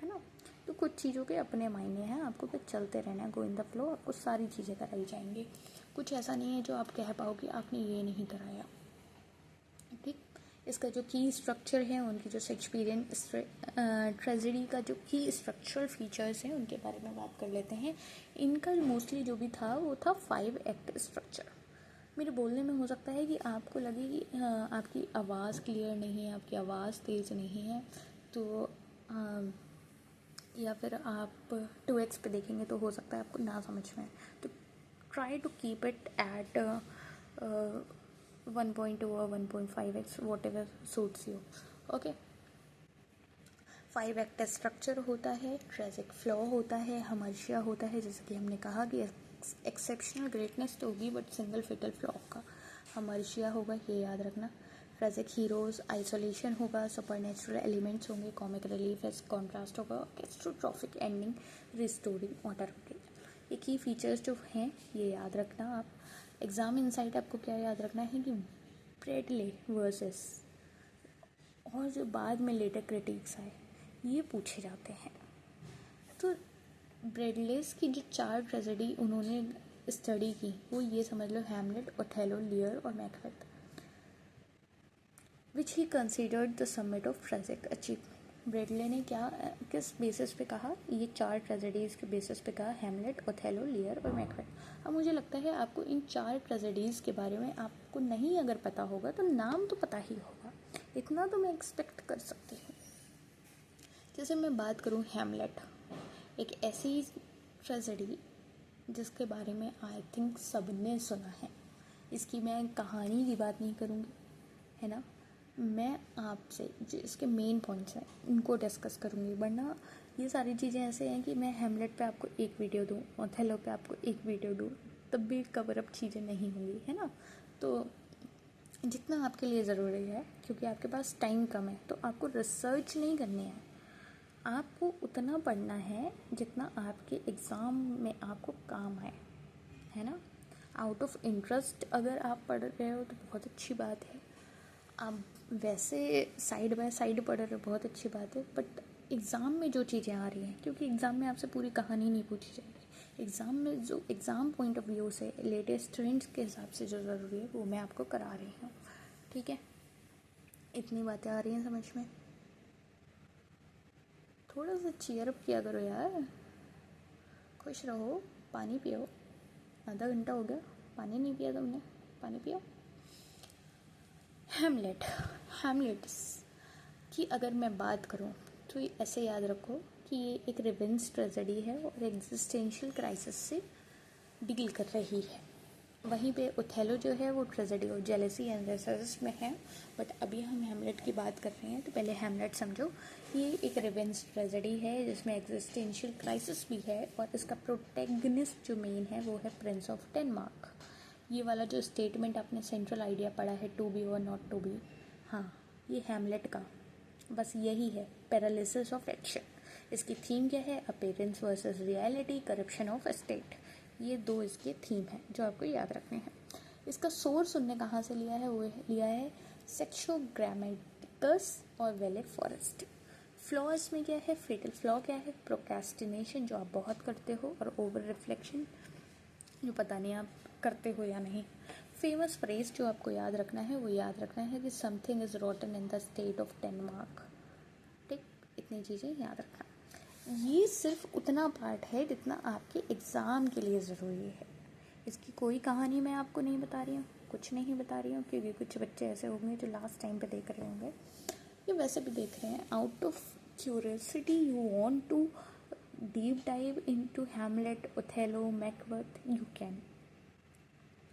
है ना। तो कुछ चीज़ों के अपने मायने हैं, आपको फिर चलते रहना है, गो इन द फ्लो, आपको सारी चीज़ें कराई जाएंगी। कुछ ऐसा नहीं है जो आप कह पाओ कि आपने ये नहीं कराया, ठीक। इसका जो की स्ट्रक्चर है, उनकी जो शेक्सपियरियन ट्रेजेडी का जो की स्ट्रक्चरल फीचर्स हैं उनके बारे में बात कर लेते हैं। इनका मोस्टली जो भी था वो था 5 एक्ट स्ट्रक्चर। मेरे बोलने में हो सकता है कि आपको लगे कि आपकी आवाज़ क्लियर नहीं है, आपकी आवाज़ तेज़ नहीं है, तो या फिर आप 2x पे देखेंगे तो हो सकता है आपको ना समझ में। तो try to keep it at 1.2 और 1.5x, whatever suits you. Okay, 5 act structure होता है, ट्रेजिक फ्लॉ होता है, हमेशा होता है, जैसे कि हमने कहा कि एक्सेप्शनल ग्रेटनेस तो होगी बट सिंगल फेटल फ्लॉ का हमेशा होगा, ये याद रखना। ट्रेजिक हीरोज़, आइसोलेशन होगा, सुपरनेचुरल एलिमेंट्स होंगे, कॉमिक रिलीफ एज कॉन्ट्रास्ट होगा, कैटास्ट्रोफिक एंडिंग, रिस्टोरिंग ऑर्डर होगी। ये की फीचर्स जो हैं ये याद रखना आप। एग्ज़ाम इनसाइट आपको क्या याद रखना है कि ब्रैडले वर्सेस और जो बाद में लेटर क्रिटिक्स आए ये पूछे जाते हैं। तो ब्रैडलेस की जो 4 ट्रेजेडी उन्होंने स्टडी की वो ये समझ लो, हैमलेट, ओथेलो, लियर और Macbeth, which he considered the summit of tragic achievement. Bradley ने क्या किस बेसिस पे कहा? ये 4 ट्रेजेडीज़ के बेसिस पे कहा, हैमलेट, ओथेलो, लियर और मैकबेथ। अब मुझे लगता है आपको इन 4 ट्रेजेडीज़ के बारे में आपको नहीं अगर पता होगा तो नाम तो पता ही होगा, इतना तो मैं एक्सपेक्ट कर सकती हूँ। जैसे मैं बात करूँ हैमलेट, एक ऐसी ट्रेजेडी जिसके बारे में आई थिंक सबने सुना है। इसकी मैं कहानी की बात नहीं करूँगी, है ना, मैं आपसे जो इसके मेन पॉइंट्स हैं इनको डिस्कस करूँगी, वरना ये सारी चीज़ें ऐसे हैं कि मैं हैमलेट पे आपको एक वीडियो दूँ, ओथेलो पे आपको एक वीडियो दूँ, तब भी कवर अप चीज़ें नहीं होंगी, है ना। तो जितना आपके लिए ज़रूरी है, क्योंकि आपके पास टाइम कम है, तो आपको रिसर्च नहीं करनी है, आपको उतना पढ़ना है जितना आपके एग्ज़ाम में आपको काम आए, है ना। आउट ऑफ इंटरेस्ट अगर आप पढ़ रहे हो तो बहुत अच्छी बात है, आप वैसे साइड बाय साइड पढ़ रहे हो बहुत अच्छी बात है, बट एग्ज़ाम में जो चीज़ें आ रही हैं, क्योंकि एग्ज़ाम में आपसे पूरी कहानी नहीं पूछी जाएगी, एग्ज़ाम में जो एग्ज़ाम पॉइंट ऑफ व्यू से लेटेस्ट ट्रेंड्स के हिसाब से जो ज़रूरी है वो मैं आपको करा रही हूँ, ठीक है। इतनी बातें आ रही हैं समझ में? थोड़ा सा चीयर अप किया करो यार, खुश रहो, पानी पियो। आधा घंटा हो गया, पानी नहीं पिया तुमने, पानी पियो। हैमलेट्स की अगर मैं बात करूँ तो ये ऐसे याद रखो कि ये एक रिवेंज ट्रेजेडी है और एग्जिस्टेंशियल क्राइसिस से डील कर रही है। वहीं पे ओथेलो जो है वो ट्रेजेडी और जेलेसी एंड रेसेस में है, बट अभी हम हैमलेट की बात कर रहे हैं तो पहले हैमलेट समझो। ये एक रिवेंज ट्रेजेडी है जिसमें एग्जिस्टेंशियल क्राइसिस भी है और इसका प्रोटैगनिस्ट जो मेन है वो है प्रिंस ऑफ डेनमार्क। ये वाला जो स्टेटमेंट आपने सेंट्रल आइडिया पढ़ा है, टू बी और नॉट टू बी, हाँ ये हैमलेट का बस यही है, पैरालिसिस ऑफ एक्शन। इसकी थीम क्या है? Appearance versus reality, corruption of state. ये दो इसके थीम हैं जो आपको याद रखने हैं। इसका सोर्स उनने कहाँ से लिया है? वो लिया है सेक्सो ग्रामेटिकस और वेले फॉरेस्ट। फ्लॉज में क्या है? फेटल फ्लॉ क्या है? प्रोक्रेस्टिनेशन, जो आप बहुत करते हो, और ओवर रिफ्लेक्शन, जो पता नहीं आप करते हो या नहीं। फेमस फ्रेज जो आपको याद रखना है वो याद रखना है कि something is रॉटन in the state of Denmark, ठीक। इतनी चीज़ें याद रखना। ये सिर्फ उतना पार्ट है जितना आपके एग्ज़ाम के लिए ज़रूरी है। इसकी कोई कहानी मैं आपको नहीं बता रही हूँ, कुछ नहीं बता रही हूँ, क्योंकि कुछ बच्चे ऐसे होंगे जो लास्ट टाइम पे देख रहे होंगे, ये वैसे भी देख रहे हैं। Out of curiosity you want to deep dive into Hamlet, Othello, Macbeth, you can,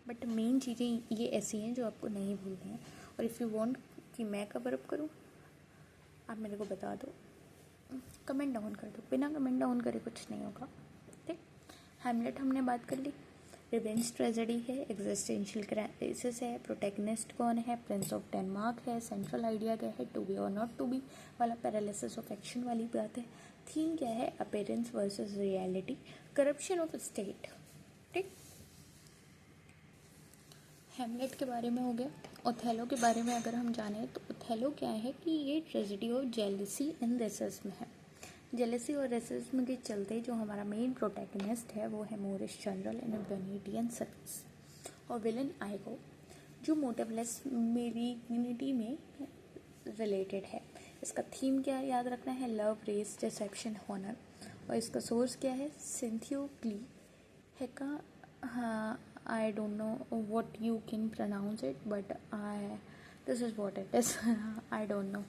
but main चीज़ें ये ऐसी हैं जो आपको नहीं भूलनी है। और इफ़ यू वांट कि मैं कवर अप करूँ, आप मेरे को बता दो, कमेंट डाउन कर दो, बिना कमेंट डाउन करे कुछ नहीं होगा, ठीक। हैमलेट हमने बात कर ली, रिवेंज ट्रेजेडी है, एग्जिस्टेंशियल क्राइसिस है, प्रोटैगनिस्ट कौन है? प्रिंस ऑफ डेनमार्क है, सेंट्रल आइडिया क्या है? टू बी और नॉट टू बी वाला पैरालिसिस ऑफ एक्शन वाली बात है। थीम क्या है? Appearance versus reality, corruption of state, ठीक। हैमलेट के बारे में हो गया। ओथेलो के बारे में अगर हम जानें तो ओथेलो क्या है कि ये tragedy of jealousy and racism है। जेलसी और रेसिज्म के चलते जो हमारा मेन प्रोटैगनिस्ट है वो है Moorish general in Venetian service, और विलन आइगो जो मोटिवलेस मेलिग्निटी में रिलेटेड है। इसका थीम क्या याद रखना है? लव, रेस, डिसेप्शन, हॉनर, और इसका सोर्स क्या है? सिंथियोक्ली है का, हाँ I don't know what you can pronounce it, but this is what it is. I don't know.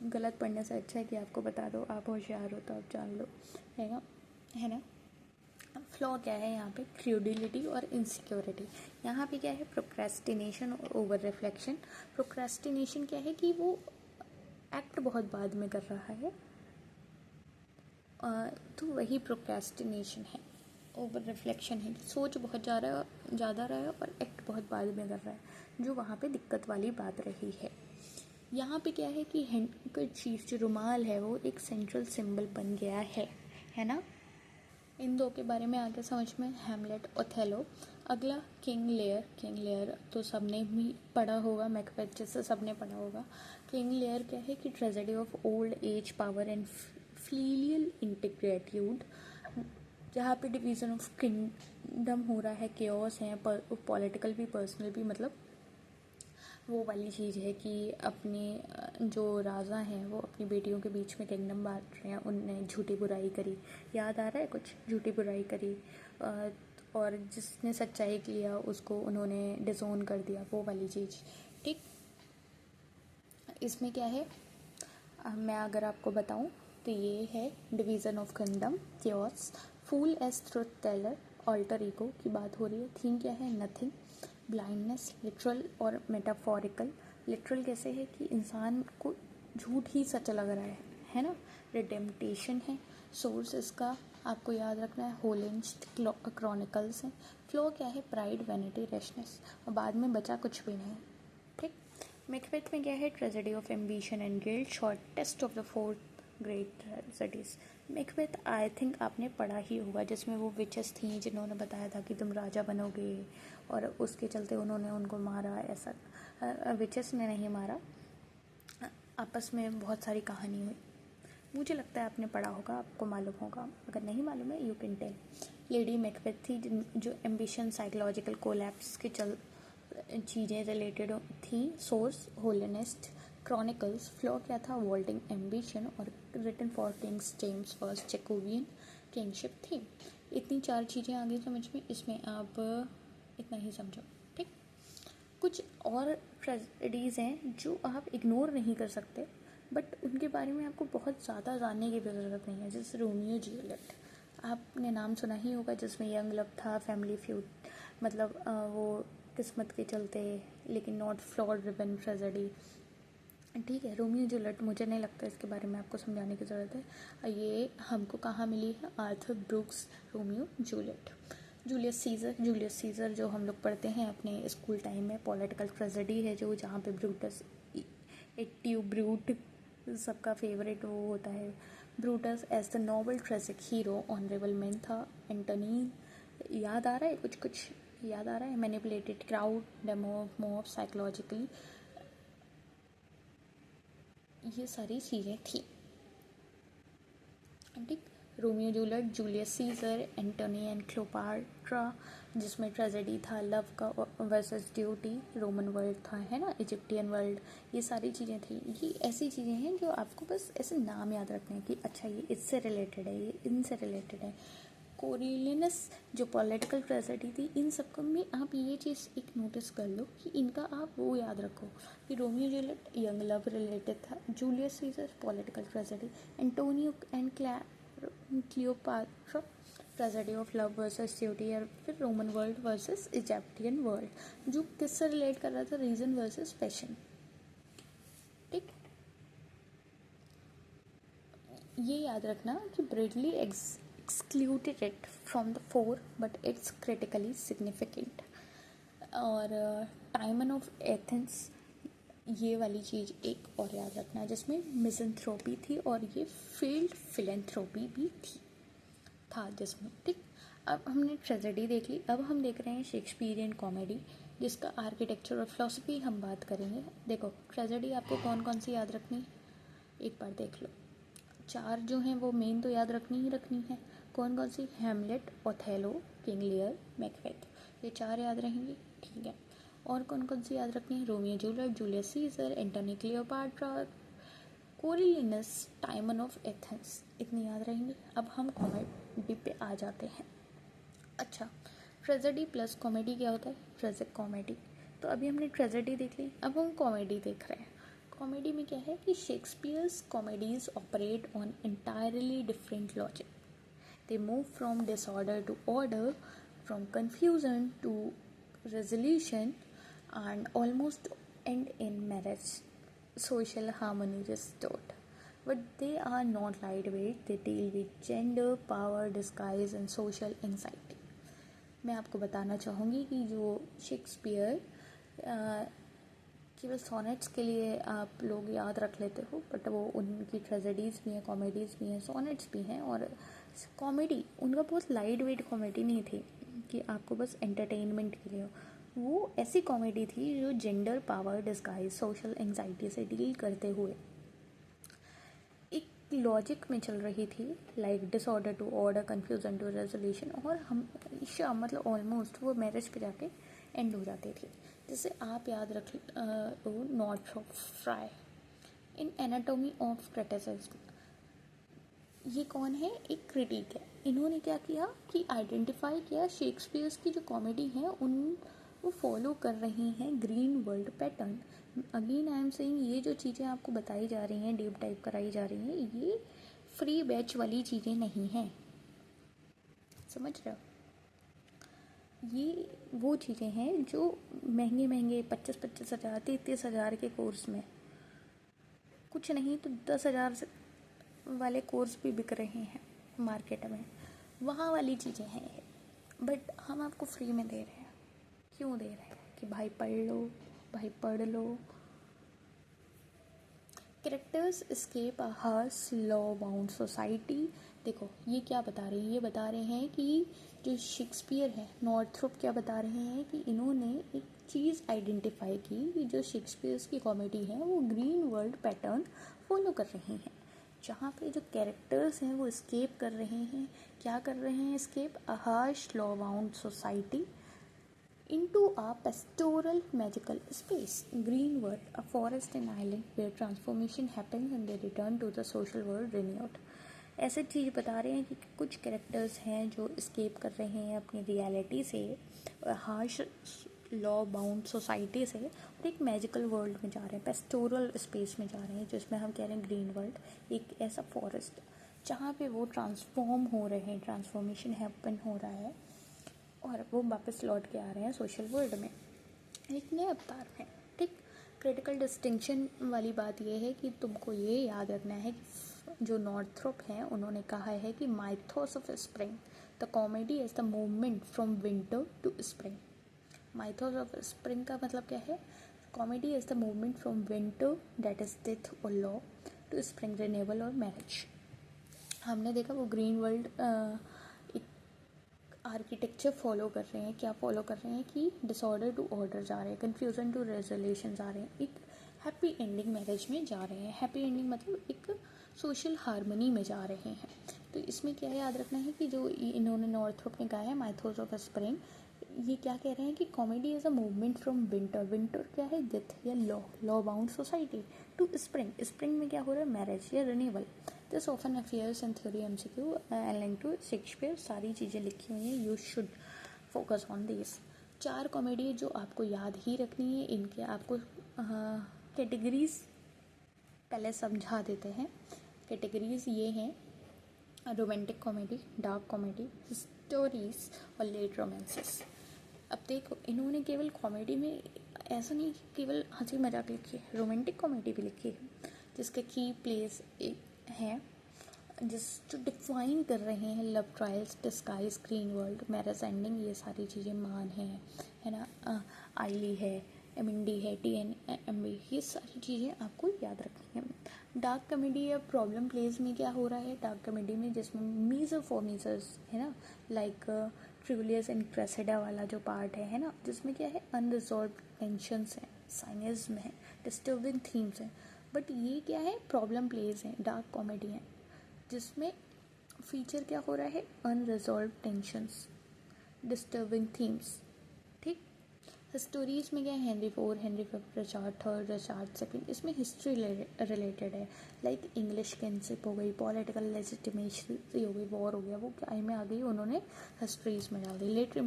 गलत पढ़ने से अच्छा है कि आपको बता दो, आप होशियार हो तो आप जान लो, है ना। फ्लॉ क्या है यहाँ पे? क्रूडिलिटी और इनसिक्योरिटी। यहाँ पे क्या है? प्रोक्रेस्टिनेशन और ओवर रिफ्लेक्शन। प्रोक्रेस्टिनेशन क्या है कि वो एक्ट बहुत बाद में कर रहा है, तो वही प्रोक्रेस्टिनेशन है। ओवर रिफ्लेक्शन है कि सोच बहुत ज़्यादा रहा है और एक्ट बहुत बाद में कर रहा है, जो वहाँ पे दिक्कत वाली बात रही है। यहाँ पे क्या है कि हैंडकरचीफ जो रुमाल है वो एक सेंट्रल सिंबल बन गया है ना। इन दो के बारे में आगे समझ में। Hamlet, Othello. अगला किंग लेयर तो सबने भी पढ़ा होगा, मैकबेथ जैसे सबने पढ़ा होगा। किंग लेयर क्या है कि tragedy of old age, power and filial ingratitude, जहाँ पे डिवीज़न ऑफ किंगडम हो रहा है, केओस है, पॉलिटिकल भी पर्सनल भी, मतलब वो वाली चीज़ है कि अपने जो राजा हैं वो अपनी बेटियों के बीच में किंगडम बांट रहे हैं। उनने झूठी बुराई करी, याद आ रहा है कुछ? झूठी बुराई करी और जिसने सच्चाई किया उसको उन्होंने डिसोन कर दिया, वो वाली चीज़, ठीक। इसमें क्या है, मैं अगर आपको बताऊं तो ये है division of kingdom, chaos, fool as truth teller, alter ego की बात हो रही है। थीम क्या है? नथिंग, ब्लाइंडनेस, लिटरल और मेटाफोरिकल। लिटरल कैसे है कि इंसान को झूठ ही सच लग रहा है ना। रिडेम्पटेशन है। सोर्स इसका आपको याद रखना है, होलेंस क्रॉनिकल्स है। फ्लो क्या है? प्राइड, वैनिटी, रेशनेस, और बाद में बचा कुछ भी नहीं, ठीक। मैकबेथ में क्या है? Tragedy of ambition and guilt, shortest of the fourth great tragedies. Macbeth I think आपने पढ़ा ही होगा, जिसमें वो विचेस थी जिन्होंने बताया था कि तुम राजा बनोगे और उसके चलते उन्होंने उनको मारा। ऐसा विचेस ने नहीं मारा, आपस में बहुत सारी कहानी हुई। मुझे लगता है आपने पढ़ा होगा, आपको मालूम होगा, अगर नहीं मालूम है you can tell. Lady Macbeth थी जो एम्बिशन, साइकोलॉजिकल कोलैप्स के चीज़ें रिलेटेड थी। Source होलिनेस्ट chronicles. फ्लॉ क्या था? Vaulting ambition. और written for kings James first Jacobean kingship थी। इतनी 4 चीज़ें आ गई समझ में। इसमें आप इतना ही समझो, ठीक। कुछ और ट्रेजेडीज़ हैं जो आप इग्नोर नहीं कर सकते, बट उनके बारे में आपको बहुत ज़्यादा जानने की भी ज़रूरत नहीं है। जैसे रोमियो जूलियट, आपने नाम सुना ही होगा, जिसमें यंग लव था, फैमिली फ्यूड, मतलब वो किस्मत के चलते, लेकिन नॉट फ्लॉड रिबन ट्रेजेडी, ठीक है। रोमियो जूलियट, मुझे नहीं लगता इसके बारे में आपको समझाने की ज़रूरत है। ये हमको कहाँ मिली है? Arthur Brooke's Romeo Juliet. Julius Caesar जो हम लोग पढ़ते हैं अपने स्कूल टाइम में, पॉलिटिकल ट्रेजेडी है जो, जहाँ पे ब्रूटस एक्टिव ब्रूट सबका फेवरेट वो होता है। Brutus as the noble tragic hero honourable man था। एंटोनी, याद आ रहा है? कुछ याद आ रहा है? Manipulated crowd, demo mob, psychologically, ये सारी चीज़ें थी, ठीक। Romeo Juliet, Julius Caesar, Antony and Cleopatra, जिसमें ट्रेजेडी था लव का वर्सेस ड्यूटी। रोमन वर्ल्ड था, है ना, इजिप्टियन वर्ल्ड, ये सारी चीज़ें थी। ये ऐसी चीज़ें हैं जो आपको बस ऐसे नाम याद रखने हैं कि अच्छा ये इससे रिलेटेड है, ये इनसे रिलेटेड है। कोरिलिनस जो पॉलिटिकल ट्रेजेडी थी, इन सब में आप ये चीज़ एक नोटिस कर लो कि इनका आप वो याद रखो कि Romeo Juliet young love related था, Julius Caesar political tragedy, Antonio and Cleopatra tragedy of love versus duty, और फिर Roman world versus Egyptian world जो किससे रिलेट कर रहा था? रीजन वर्सेस पैशन, ठीक। ये याद रखना कि Bradley excluded it from the four, but it's critically significant. और टाइमन ऑफ एथेंस, ये वाली चीज़ एक और याद रखना, जिसमें मिज़ेंथ्रोपी थी और ये फील्ड फिलेंथ्रोपी भी था जिसमें, ठीक। अब हमने ट्रेजेडी देख ली, अब हम देख रहे हैं शेक्सपियरियन कॉमेडी, जिसका आर्किटेक्चर और फिलोसफी हम बात करेंगे। देखो, ट्रेजेडी आपको कौन कौन सी याद रखनी, एक बार देख लो। 4 जो हैं वो मेन तो याद रखनी ही रखनी है। कौन कौन सी? Hamlet, Othello, King Lear, Macbeth, ये 4 याद रहेंगी, ठीक है। और कौन कौन सी याद रखनी है? Romeo Juliet, Julius Caesar, Antony Cleopatra, Coriolanus, Timon of Athens, इतनी याद रहेंगी। अब हम कॉमेडी पे आ जाते हैं। अच्छा, ट्रेजेडी प्लस कॉमेडी क्या होता है? Tragic comedy. तो अभी हमने ट्रेजेडी देख ली, अब हम कॉमेडी देख रहे हैं। कॉमेडी में क्या है कि Shakespeare's comedies operate on entirely different logic. They move from disorder to order, from confusion to resolution, and almost end in marriage, social harmony restored. But they are not lightweight. They deal with gender, power, disguise, and social anxiety. मैं आपको बताना चाहूँगी कि जो Shakespeare केवल sonnets के लिए आप लोग याद रख लेते हो, बट वो उनकी ट्रेजेडीज़ भी हैं, कॉमेडीज़ भी हैं, सोनेट्स भी हैं। और कॉमेडी उनका बहुत लाइट वेट कॉमेडी नहीं थी कि आपको बस एंटरटेनमेंट के लिए हो। वो ऐसी कॉमेडी थी जो gender, power, disguise, social anxiety से डील करते हुए एक लॉजिक में चल रही थी, like disorder to order, confusion to resolution, और हमेशा मतलब ऑलमोस्ट वो मैरिज पे जाके एंड हो जाती थी। जैसे आप याद रख लो Northrop Frye in anatomy of criticism. ये कौन है? एक क्रिटिक है। इन्होंने क्या किया कि आइडेंटिफाई किया शेक्सपियर्स की जो कॉमेडी है उन वो फॉलो कर रही हैं green world pattern. Again I am saying, ये जो चीज़ें आपको बताई जा रही हैं, डीप टाइप कराई जा रही हैं, ये फ्री बैच वाली चीज़ें नहीं हैं, समझ रहे हो? ये वो चीज़ें हैं जो महंगे महंगे 25-25 हज़ार, 30-30 हज़ार के कोर्स में, कुछ नहीं तो 10,000 वाले कोर्स भी बिक रहे हैं मार्केट में, वहाँ वाली चीज़ें हैं ये। बट हम आपको फ्री में दे रहे हैं। क्यों दे रहे हैं? कि भाई पढ़ लो, भाई पढ़ लो। Characters escape a harsh law bound society. देखो ये क्या बता रहे हैं? ये बता रहे हैं कि जो शेक्सपियर है, नॉर्थरोप क्या बता रहे हैं कि इन्होंने एक चीज़ आइडेंटिफाई की कि जो शेक्सपियर्स की कॉमेडी है वो ग्रीन वर्ल्ड पैटर्न फॉलो कर रही हैं। जहाँ पे जो कैरेक्टर्स हैं वो स्केप कर रहे हैं। क्या कर रहे हैं escape? A harsh law bound society into a pastoral magical space, green world, a forest and island where transformation happens and they return to the social world renewed. ऐसे चीज़ बता रहे हैं कि कुछ कैरेक्टर्स हैं जो स्केप कर रहे हैं अपनी रियलिटी से, हार्श लॉ बाउंड सोसाइटी से, और एक मैजिकल वर्ल्ड में जा रहे हैं, पेस्टोरल स्पेस में जा रहे हैं, जिसमें हम कह रहे हैं ग्रीन वर्ल्ड, एक ऐसा फॉरेस्ट जहाँ पे वो ट्रांसफॉर्म हो रहे हैं, ट्रांसफॉर्मेशन हैपन हो रहा है और वो वापस लौट के आ रहे हैं सोशल वर्ल्ड में एक नए अवतार में। ठीक, क्रिटिकल डिस्टिंक्शन वाली बात ये है कि तुमको ये याद रखना है कि जो नॉर्थरोप हैं उन्होंने कहा है कि mythos of spring, the comedy is the movement from winter to spring. Mythos of spring का मतलब क्या है? Comedy is the movement from winter, that is death और लॉ, टू स्प्रिंग, रिन्यूअल और मैरिज। हमने देखा वो ग्रीन वर्ल्ड आर्किटेक्चर फॉलो कर रहे हैं। क्या फॉलो कर रहे हैं कि डिसऑर्डर टू ऑर्डर जा रहे हैं, कन्फ्यूज़न टू रेजोल्यूशन जा रहे हैं, एक हैप्पी एंडिंग मैरिज में जा रहे हैं। हैप्पी एंडिंग मतलब एक सोशल हार्मनी में जा रहे हैं। तो इसमें क्या याद रखना है कि जो इन्होंने नॉर्थरोप ने कहा है माइथोस ऑफ स्प्रिंग, ये क्या कह रहे हैं कि comedy is a movement from winter, winter क्या है? डेथ या law bound society, to spring, spring में क्या हो रहा है? मैरिज या renewal. This often affairs in theory MCQ link to Shakespeare, सारी चीज़ें लिखी हुई हैं, you should focus on this. 4 comedy जो आपको याद ही रखनी है, इनके आपको कैटेगरीज पहले समझा देते हैं। कैटेगरीज ये हैं: romantic comedy, dark comedy, stories और लेट रोमांसेस। अब देखो, इन्होंने केवल कॉमेडी में ऐसा नहीं केवल हंसी मजाक लिखी है, रोमांटिक कॉमेडी भी लिखी है, जिसके की प्लेस है जिस जो डिफाइन कर रहे हैं love trials, disguise, green world, marriage ending, ये सारी चीज़ें मान है ना, आईली है, एमिंडी है, TNMB, ये सारी चीज़ें आपको याद रखनी है। डार्क कॉमेडी या प्रॉब्लम प्लेस में क्या हो रहा है? डार्क कॉमेडी में जिसमें मीजर फॉर मीजर्स है ना, लाइक ट्रिविलियस एंड क्रेसेडा वाला जो पार्ट है ना, जिसमें क्या है? अनरिजॉल्व टेंशंस हैं, साइनिज्म है, डिस्टर्बिंग थीम्स हैं। बट ये क्या है? प्रॉब्लम प्लेस है, डार्क कॉमेडी है, जिसमें फीचर क्या हो रहा है? Unresolved tensions, disturbing themes. ठीक, स्टोरीज में क्या है? Henry IV, Henry V, Richard III, Richard II, इसमें हिस्ट्री रिलेटेड है, लाइक इंग्लिश किंगशिप हो गई, पॉलिटिकल लेजिटिमेसी हो गई, वॉर हो गया, वो क्या में आ गई? उन्होंने हिस्ट्रीज में डाल दी। लेट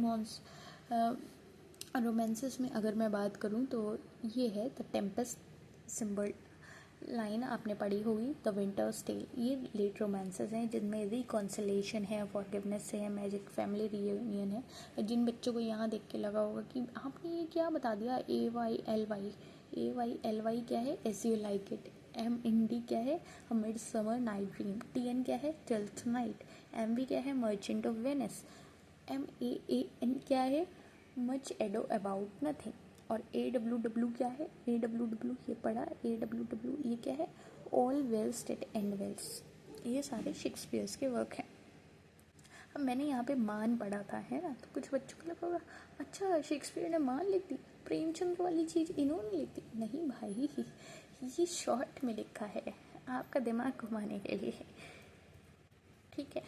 रोमांसेस में अगर मैं बात करूँ तो ये है द टेम्पेस्ट सिंबल लाइन, आपने पढ़ी होगी, द विंटर्स टेल। ये लेट रोमांसेस हैं जिनमें रिकॉन्सिलेशन है, फॉरगिवनेस है, मैजिक, फैमिली रियूनियन है। जिन बच्चों को यहाँ देख के लगा होगा कि आपने ये क्या बता दिया, AYLY क्या है? As you like it. MND क्या है? Midsummer night dream. TN क्या है? Twelfth night. MV क्या है? Merchant of Venice. MAAN क्या है? Much ado about nothing. और AWW क्या है? AWW ये पढ़ा, AWW ये क्या है? All's well that ends well. ये सारे शेक्सपियर्स के वर्क हैं। अब मैंने यहाँ पे मान पढ़ा था, है ना, तो कुछ बच्चों को लगा होगा अच्छा शेक्सपियर ने मान लिख दी, प्रेमचंद वाली चीज़ इन्होंने लिख दी। नहीं भाई, ये शॉर्ट में लिखा है आपका दिमाग घुमाने के लिए। ठीक है,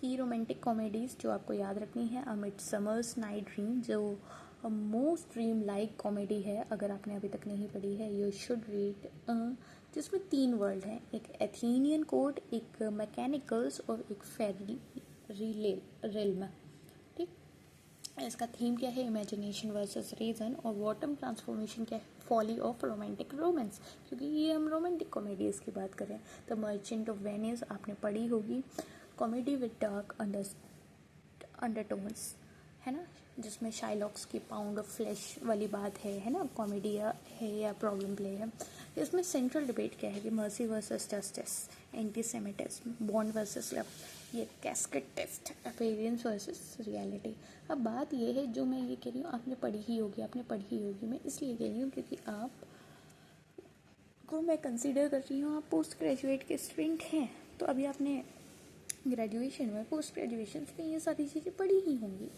की रोमांटिक कॉमेडीज़ जो आपको याद रखनी है: अ मिडसमर्स नाइट ड्रीम, जो मोस्ट ड्रीम लाइक कॉमेडी है, अगर आपने अभी तक नहीं पढ़ी है यू शुड रीड, जिसमें 3 वर्ल्ड हैं, एक एथेनियन कोर्ट, एक मैकेनिकल्स और एक फेरी रिल्म। ठीक, इसका थीम क्या है? Imagination versus reason. और बॉटम ट्रांसफॉर्मेशन क्या है? फॉली ऑफ रोमांटिक रोमांस, क्योंकि ये हम रोमांटिक कॉमेडीज़ की बात कर रहे हैं। द मर्चेंट ऑफ वेनिस आपने पढ़ी होगी, कॉमेडी विद डार्क अंडरटोन्स, है ना, जिसमें शाइलॉक्स की पाउंड ऑफ फ्लेश वाली बात है ना, कॉमेडी है या प्रॉब्लम प्ले है। इसमें सेंट्रल डिबेट क्या है कि mercy versus justice, antisemitism, bond versus love, ये casket test, appearance versus reality. अब बात ये है, जो मैं ये कह रही हूँ आपने पढ़ी ही होगी, मैं इसलिए कह रही हूँ क्योंकि आप को मैं कंसीडर कर रही हूँ, आप पोस्ट ग्रेजुएट के स्टूडेंट हैं, तो अभी आपने ग्रेजुएशन में, पोस्ट ग्रेजुएशन में ये सारी चीज़ें पढ़ी ही होंगी,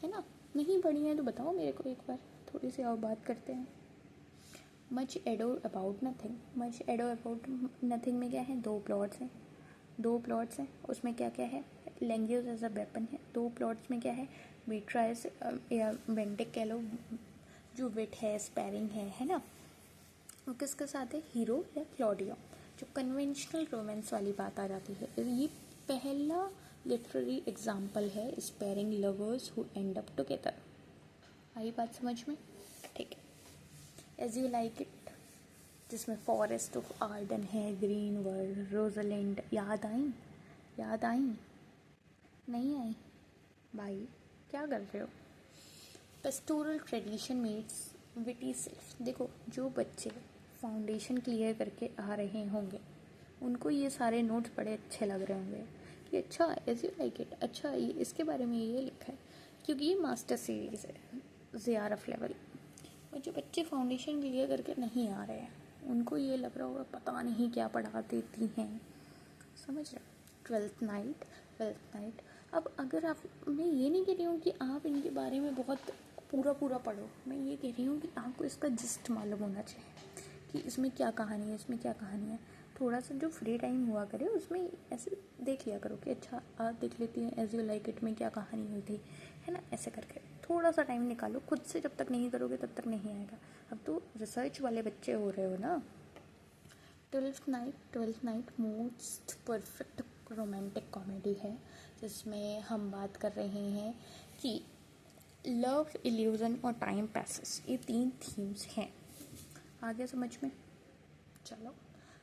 है ना। नहीं पढ़ी हैं तो बताओ मेरे को एक बार, थोड़ी सी और बात करते हैं। Much ado about nothing. Much ado about nothing में क्या है, दो प्लॉट्स हैं। उसमें क्या क्या है, लैंग्वेज एज अ वेपन है। दो प्लॉट्स में क्या है, बीट्राइस या वेंटिक कह लो, जो विट है, स्पैरिंग है ना। वो किसके साथ है, हीरो या क्लॉडियो। जो कन्वेंशनल रोमांस वाली बात आ जाती है, ये पहला लिटरेरी एग्जाम्पल है sparring lovers who end up together. आई बात समझ में, ठीक है। एज यू लाइक इट, जिसमें फॉरेस्ट ऑफ आर्डन है, ग्रीन वर्ल्ड, रोजलिंड, याद आई नहीं आई भाई, क्या कर रहे हो। Pastoral tradition meets witty self. देखो, जो बच्चे फाउंडेशन क्लियर करके आ रहे होंगे उनको ये सारे नोट्स बड़े अच्छे लग रहे होंगे कि अच्छा एज यू लाइक इट, अच्छा ये इसके बारे में ये लिखा है, क्योंकि ये मास्टर सीरीज़ है ज़ेआरएफ लेवल। और जो बच्चे फाउंडेशन क्लियर करके नहीं आ रहे हैं उनको ये लग रहा होगा पता नहीं क्या पढ़ा देती हैं, समझ रहे। Twelfth night. अब अगर आप, मैं ये नहीं कह रही हूँ कि आप इनके बारे में बहुत पूरा पढ़ो, मैं ये कह रही हूँ कि आपको इसका जिस्ट मालूम होना चाहिए कि इसमें क्या कहानी है, थोड़ा सा जो फ्री टाइम हुआ करे उसमें ऐसे देख लिया करो कि अच्छा आप देख लेती हैं एज यू लाइक इट में क्या कहानी हुई थी, है ना। ऐसे करके थोड़ा सा टाइम निकालो खुद से, जब तक नहीं करोगे तब तक नहीं आएगा। अब तो रिसर्च वाले बच्चे हो रहे हो ना। Twelfth night most perfect romantic comedy है, जिसमें हम बात कर रहे हैं कि लव, इल्यूजन और टाइम पैसेस, ये 3 थीम्स हैं। आगे समझ में, चलो।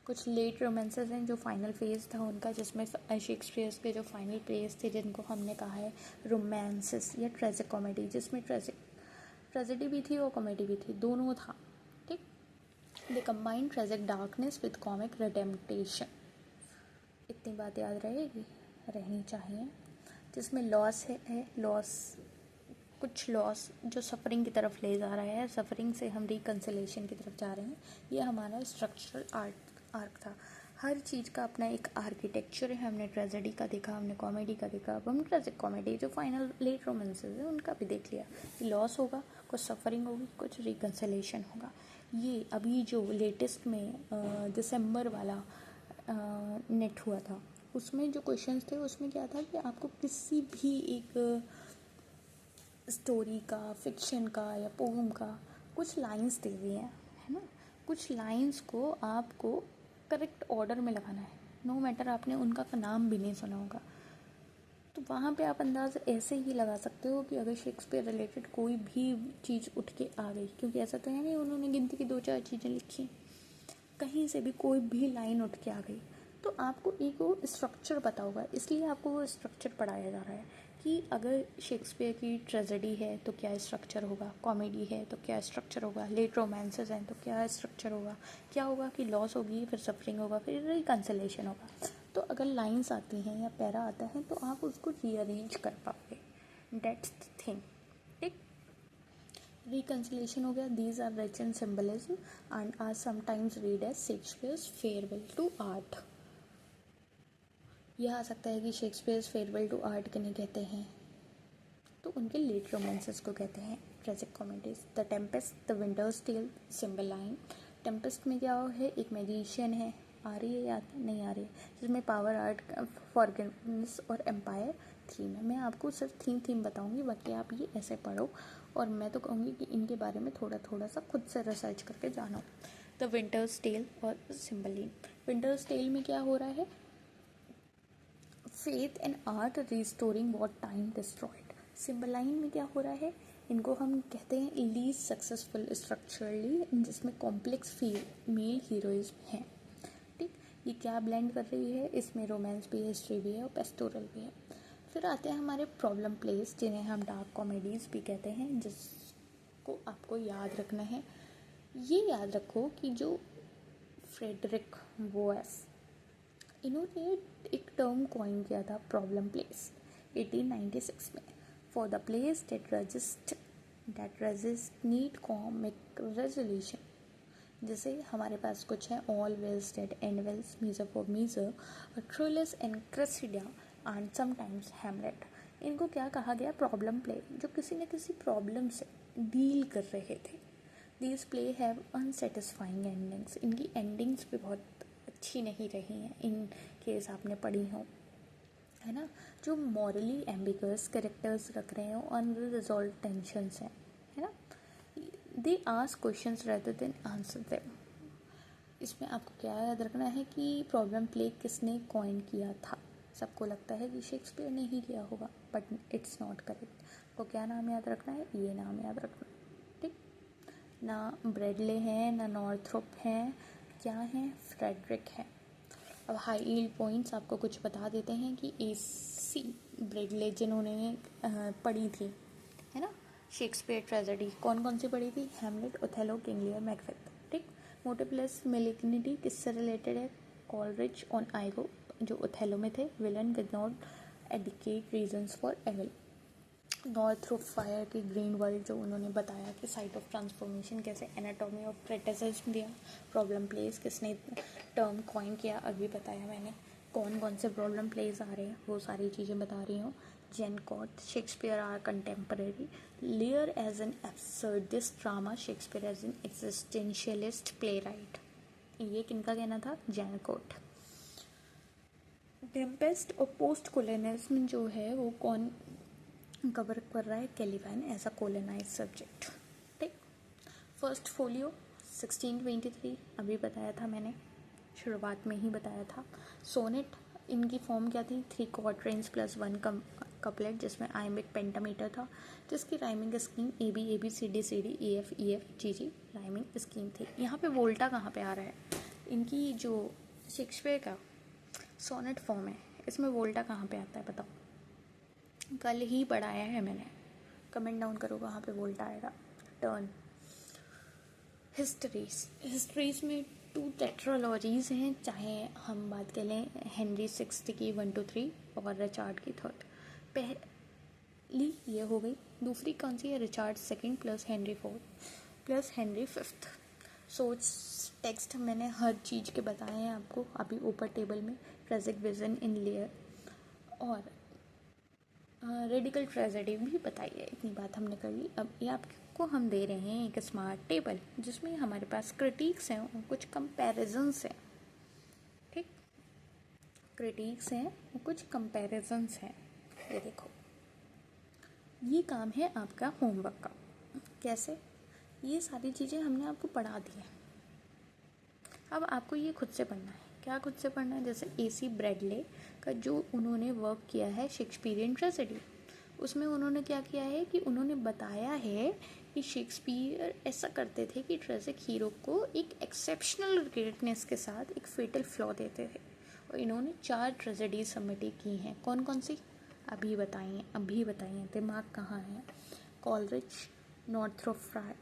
कुछ लेट रोमांसेस हैं जो फाइनल फेज था उनका, जिसमें शेक्सपियर के जो फाइनल पेज थे जिनको हमने कहा है रोमांसेस या ट्रेजिक कॉमेडी, जिसमें ट्रेजेडी भी थी और कॉमेडी भी थी, दोनों था, ठीक। They combine tragic darkness with comic redemption. इतनी बात याद रहनी चाहिए। जिसमें लॉस है कुछ लॉस जो सफ़रिंग की तरफ ले जा रहा है, सफ़रिंग से हम रिकन्सिलेशन की तरफ जा रहे हैं। ये हमारा स्ट्रक्चरल आर्क था। हर चीज़ का अपना एक आर्किटेक्चर है। हमने ट्रेजेडी का देखा, हमने कॉमेडी का देखा, अब हम ट्रेजिक कॉमेडी जो फाइनल लेट रोमांसेस है उनका भी देख लिया कि लॉस होगा, कुछ सफ़रिंग होगी, कुछ रिकन्सिलेशन होगा। ये अभी जो लेटेस्ट में दिसंबर वाला नेट हुआ था उसमें जो क्वेश्चंस थे उसमें क्या था कि आपको किसी भी एक स्टोरी का, फिक्शन का या पोम का कुछ लाइंस दे दिए हैं, है ना। कुछ लाइंस को आपको करेक्ट ऑर्डर में लगाना है, नो मैटर आपने उनका नाम भी नहीं सुना होगा। तो वहाँ पे आप अंदाज़ ऐसे ही लगा सकते हो कि अगर शेक्सपियर रिलेटेड कोई भी चीज़ उठ के आ गई, क्योंकि ऐसा तो है नहीं उन्होंने गिनती की 2-4 चीज़ें लिखी, कहीं से भी कोई भी लाइन उठ के आ गई तो आपको एक वो स्ट्रक्चर पता होगा, इसलिए आपको वो स्ट्रक्चर पढ़ाया जा रहा है कि अगर शेक्सपियर की ट्रेजेडी है तो क्या स्ट्रक्चर होगा, कॉमेडी है तो क्या स्ट्रक्चर होगा, लेट रोमांसेस हैं तो क्या स्ट्रक्चर होगा, क्या होगा कि लॉस होगी, फिर सफरिंग होगा, फिर रिकन्सिलेशन होगा। तो अगर लाइंस आती हैं या पैरा आता है तो आप उसको रीअरेंज कर पाओगे, दैट्स द थिंग, ठीक। रिकन्सिलेशन हो गया, these are rich in symbolism and are sometimes read as Shakespeare's farewell to art. यह आ सकता है कि शेक्सपियर्स फेयरवेल टू आर्ट किन्हें कहते हैं, तो उनके लेट रोमांसेस को कहते हैं tragic comedies. The Tempest, the Winter's Tale, Cymbeline. Tempest में क्या है, एक मैजिशियन है, आ रही है याद नहीं आ रही है, जिसमें पावर, आर्ट, फॉरगिवनेस और एम्पायर थीम है। मैं आपको सिर्फ थीम बताऊंगी, बाकी आप ये ऐसे पढ़ो और मैं तो कहूँगी कि इनके बारे में थोड़ा सा खुद से रिसर्च करके जानो। द विंटर्स टेल और सिम्बलाइन। विंटर्स टेल में क्या हो रहा है, faith and art restoring what time destroyed. Cymbeline में क्या हो रहा है, इनको हम कहते हैं लीस्ट सक्सेसफुल स्ट्रक्चरली, जिसमें कॉम्प्लेक्स मेल हीरोइज्म है, ठीक। ये क्या ब्लेंड कर रही है, इसमें रोमांस भी है, हिस्ट्री भी है और पेस्टोरल भी है। फिर आते हैं हमारे प्रॉब्लम प्लेस, जिन्हें हम डार्क कॉमेडीज़ भी कहते हैं, जिसको आपको याद रखना है। ये याद रखो कि जो फ्रेडरिक वोएस, इन्होंने एक टर्म कॉइन किया था प्रॉब्लम प्लेस 1896 में, for the plays that resist need comic resolution. जैसे हमारे पास कुछ है, all's well that ends well, measure for measure, Troilus and Cressida and sometimes Hamlet. इनको क्या कहा गया, प्रॉब्लम प्ले, जो किसी न किसी प्रॉब्लम से डील कर रहे थे, these play have unsatisfying endings, इनकी एंडिंग्स भी बहुत अच्छी नहीं रही हैं इन केस आपने पढ़ी हो, है ना। जो मॉरली एम्बिगस कैरेक्टर्स रख रहे हो, अनरिजॉल्व टेंशंस हैं, है ना। They ask questions rather than answer them. इसमें आपको क्या याद रखना है कि प्रॉब्लम प्ले किसने कॉइन किया था। सबको लगता है कि शेक्सपियर ने ही किया होगा, बट इट्स नॉट करेक्ट। तो क्या नाम याद रखना है, ये नाम याद रखना है, ठीक। ना ब्रेडले हैं, ना नॉर्थरोप हैं, क्या हैं, फ्रेडरिक है। अब हाई यील्ड पॉइंट्स आपको कुछ बता देते हैं कि AC ब्रेडले जिन्होंने पढ़ी थी, है ना, शेक्सपियर ट्रेजेडी कौन कौन सी पढ़ी थी, Hamlet, Othello, King Lear, Macbeth, ठीक। मोटिप्लस मेलिग्निटी किससे रिलेटेड है, कॉलरिज ऑन आइगो जो ओथेलो में थे, villain with not adequate reasons for evil. Northrop Frye की ग्रीन वर्ल्ड जो उन्होंने बताया कि साइट ऑफ ट्रांसफॉर्मेशन कैसे, एनाटॉमी ऑफ क्रिटिसिज्म दिया, प्रॉब्लम प्लेस किसने टर्म कॉइन किया अभी बताया मैंने, कौन कौन से प्रॉब्लम प्लेस आ रहे हैं वो सारी चीज़ें बता रही हूँ। Jan Kott, Shakespeare our contemporary, Lear as an absurdist drama, Shakespeare as an existentialist playwright. ये किनका कहना था, जेनकोट। टेम्पेस्ट और पोस्ट कोलोनियलिज्म जो है वो कौन कवर कर रहा है, Caliban as a colonize subject, ठीक। फर्स्ट फोलियो 1623 अभी बताया था मैंने, शुरुआत में ही बताया था। सोनेट इनकी फॉर्म क्या थी, 3 क्वार्टरेंस प्लस 1 कपलेट जिसमें आइमिक पेंटामीटर था, जिसकी rhyming scheme AB AB CD CD EF EF GG rhyming scheme थी। यहाँ पे वोल्टा कहाँ पे आ रहा है, इनकी जो शेक्सपियर का सोनेट फॉर्म है इसमें वोल्टा कहाँ पे आता है बताओ, कल ही पढ़ाया है मैंने, कमेंट डाउन करो कहाँ पे वोल्टा आएगा। टर्न। हिस्ट्रीज में 2 टेट्रालॉजीज हैं, चाहे हम बात करें हेनरी 6 की 1 to 3 और रिचार्ड की 3rd। पहली ये हो गई, दूसरी कौन सी है, Richard 2 plus Henry 4 plus Henry 5। सोच टेक्स्ट मैंने हर चीज़ के बताए हैं आपको अभी ऊपर टेबल में, ट्रेजिक विजन इन लेयर और रेडिकल ट्रेजेडी भी बताई है, इतनी बात हमने कर ली। अब ये आपको हम दे रहे हैं एक स्मार्ट टेबल जिसमें हमारे पास क्रिटिक्स हैं और कुछ कंपैरिजंस हैं, ठीक। क्रिटिक्स हैं और कुछ कंपैरिजंस हैं, ये देखो, ये काम है आपका होमवर्क का। कैसे, ये सारी चीज़ें हमने आपको पढ़ा दी हैं, अब आपको ये खुद से पढ़ना है। क्या खुद से पढ़ना है, जैसे AC ब्रेडले का जो उन्होंने वर्क किया है शेक्सपियरियन ट्रेजेडी, उसमें उन्होंने क्या किया है कि उन्होंने बताया है कि शेक्सपियर ऐसा करते थे कि ट्रेजिक हीरो को एक एक्सेप्शनल ग्रेटनेस के साथ एक फेटल फ्लॉ देते थे, और इन्होंने 4 ट्रेजेडी सबमिट की हैं। कौन कौन सी, अभी बताइए, दिमाग कहाँ है, कॉलरिज, नॉर्थरोप फ्राई,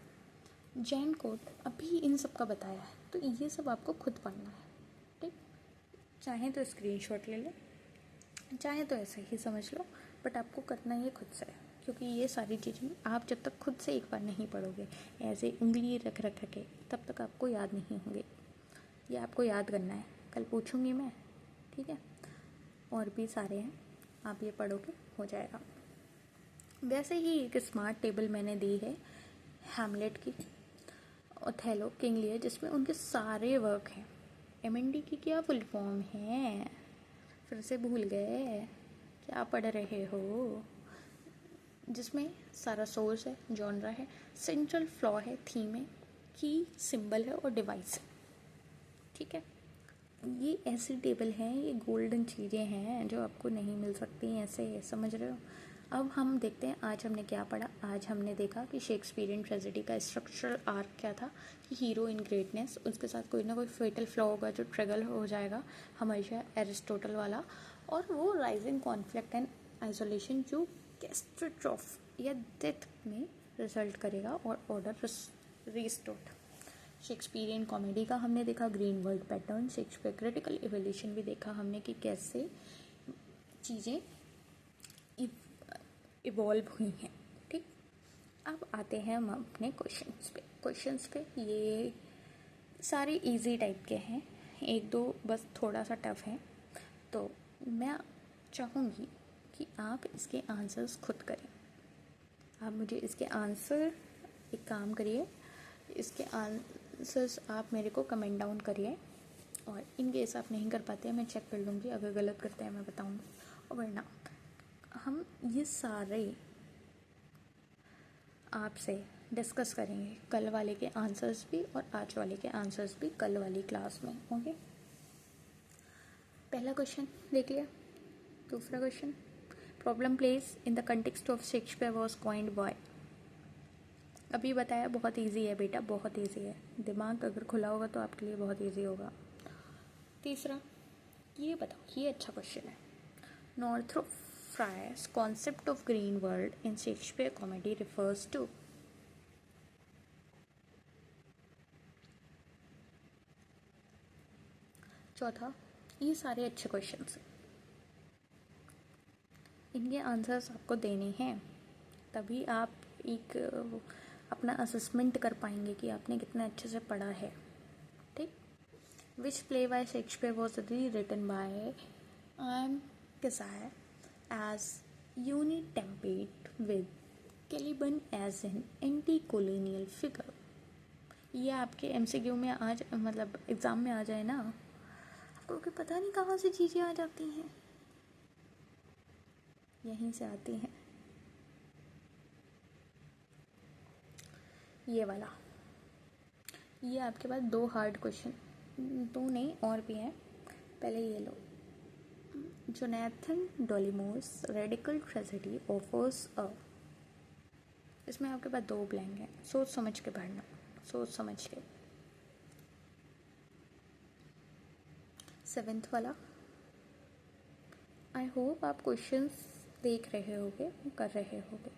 जेनकोट, अभी इन सब का बताया है, तो ये सब आपको खुद पढ़ना है, ठीक। चाहे तो स्क्रीनशॉट ले लो, चाहे तो ऐसे ही समझ लो, बट आपको करना ये खुद से है, क्योंकि ये सारी चीज़ें आप जब तक खुद से एक बार नहीं पढ़ोगे ऐसे उंगली रख के, तब तक आपको याद नहीं होंगे। ये आपको याद करना है, कल पूछूंगी मैं, ठीक है। और भी सारे हैं, आप ये पढ़ोगे हो जाएगा। वैसे ही एक स्मार्ट टेबल मैंने दी है हैमलेट की, ओथेलो, किंग लियर, जिसमें उनके सारे वर्क हैं। MND की क्या फुल फॉर्म है, फिर से भूल गए, क्या पढ़ रहे हो, जिसमें सारा सोर्स है, जॉनरा है, सेंट्रल फ्लॉ है, थीम है, की सिंबल है और डिवाइस है, ठीक है। ये ऐसी टेबल हैं, ये गोल्डन चीज़ें हैं जो आपको नहीं मिल सकती ऐसे, समझ रहे हो। अब हम देखते हैं आज हमने क्या पढ़ा। आज हमने देखा कि शेक्सपियरियन ट्रेजेडी का स्ट्रक्चरल आर्क क्या था, कि हीरो इन ग्रेटनेस, उसके साथ कोई ना कोई फेटल फ्लॉ होगा जो ट्रिगर हो जाएगा, हमेशा एरिस्टोटल वाला, और वो राइजिंग कॉन्फ्लिक्ट एंड आइसोलेशन जो कैस्ट्रोट्रॉफ या डेथ में रिजल्ट करेगा और ऑर्डर रिस्टोर्ड। शेक्सपियरियन कॉमेडी का हमने देखा green world pattern, Shakespeare critical evolution भी देखा हमने कि कैसे चीज़ें इवॉल्व हुई हैं, ठीक। अब आते हैं हम अपने क्वेश्चंस पे। ये सारे इजी टाइप के हैं, 1-2 बस थोड़ा सा टफ है, तो मैं चाहूँगी कि आप इसके आंसर्स खुद करें। आप मुझे इसके आंसर, एक काम करिए, इसके आंसर्स आप मेरे को कमेंट डाउन करिए, और इन केस आप नहीं कर पाते हैं मैं चेक कर लूँगी, अगर गलत करते हैं मैं बताऊँगी, और वरना हम ये सारे आपसे डिस्कस करेंगे, कल वाले के आंसर्स भी और आज वाले के आंसर्स भी कल वाली क्लास में। ओके, पहला क्वेश्चन देख लिया। दूसरा question, problem place in the context of Shakespeare was coined bye. अभी बताया, बहुत इजी है बेटा, बहुत इजी है, दिमाग अगर खुला होगा तो आपके लिए बहुत इजी होगा। तीसरा, ये बताओ, ये अच्छा क्वेश्चन है, Northrop Frye's concept of green world in Shakespeare comedy refers to. चौथा, ये सारे अच्छे क्वेश्चंस हैं, इनके आंसर्स आपको देने हैं, तभी आप एक अपना असेसमेंट कर पाएंगे कि आपने कितने अच्छे से पढ़ा है। ठीक, which play by Shakespeare was written by Aimé Césaire as Une Tempête with Caliban as an anti colonial figure. ये आपके एमसीक्यू में आज मतलब एग्ज़ाम में आ जाए ना, आपको कि पता नहीं कहाँ से चीज़ें आ जाती हैं, यहीं से आती हैं। ये वाला, ये आपके पास दो हार्ड क्वेश्चन, दो नहीं और भी हैं, पहले ये लो। जोनाथन डोलिमोस रेडिकल ट्रेजेडी ऑफर्स अ, इसमें आपके पास दो ब्लैंक हैं, सोच समझ के पढ़ना, सोच समझ के। सेवेंथ वाला, आई होप आप क्वेश्चंस देख रहे होगे, कर रहे होगे,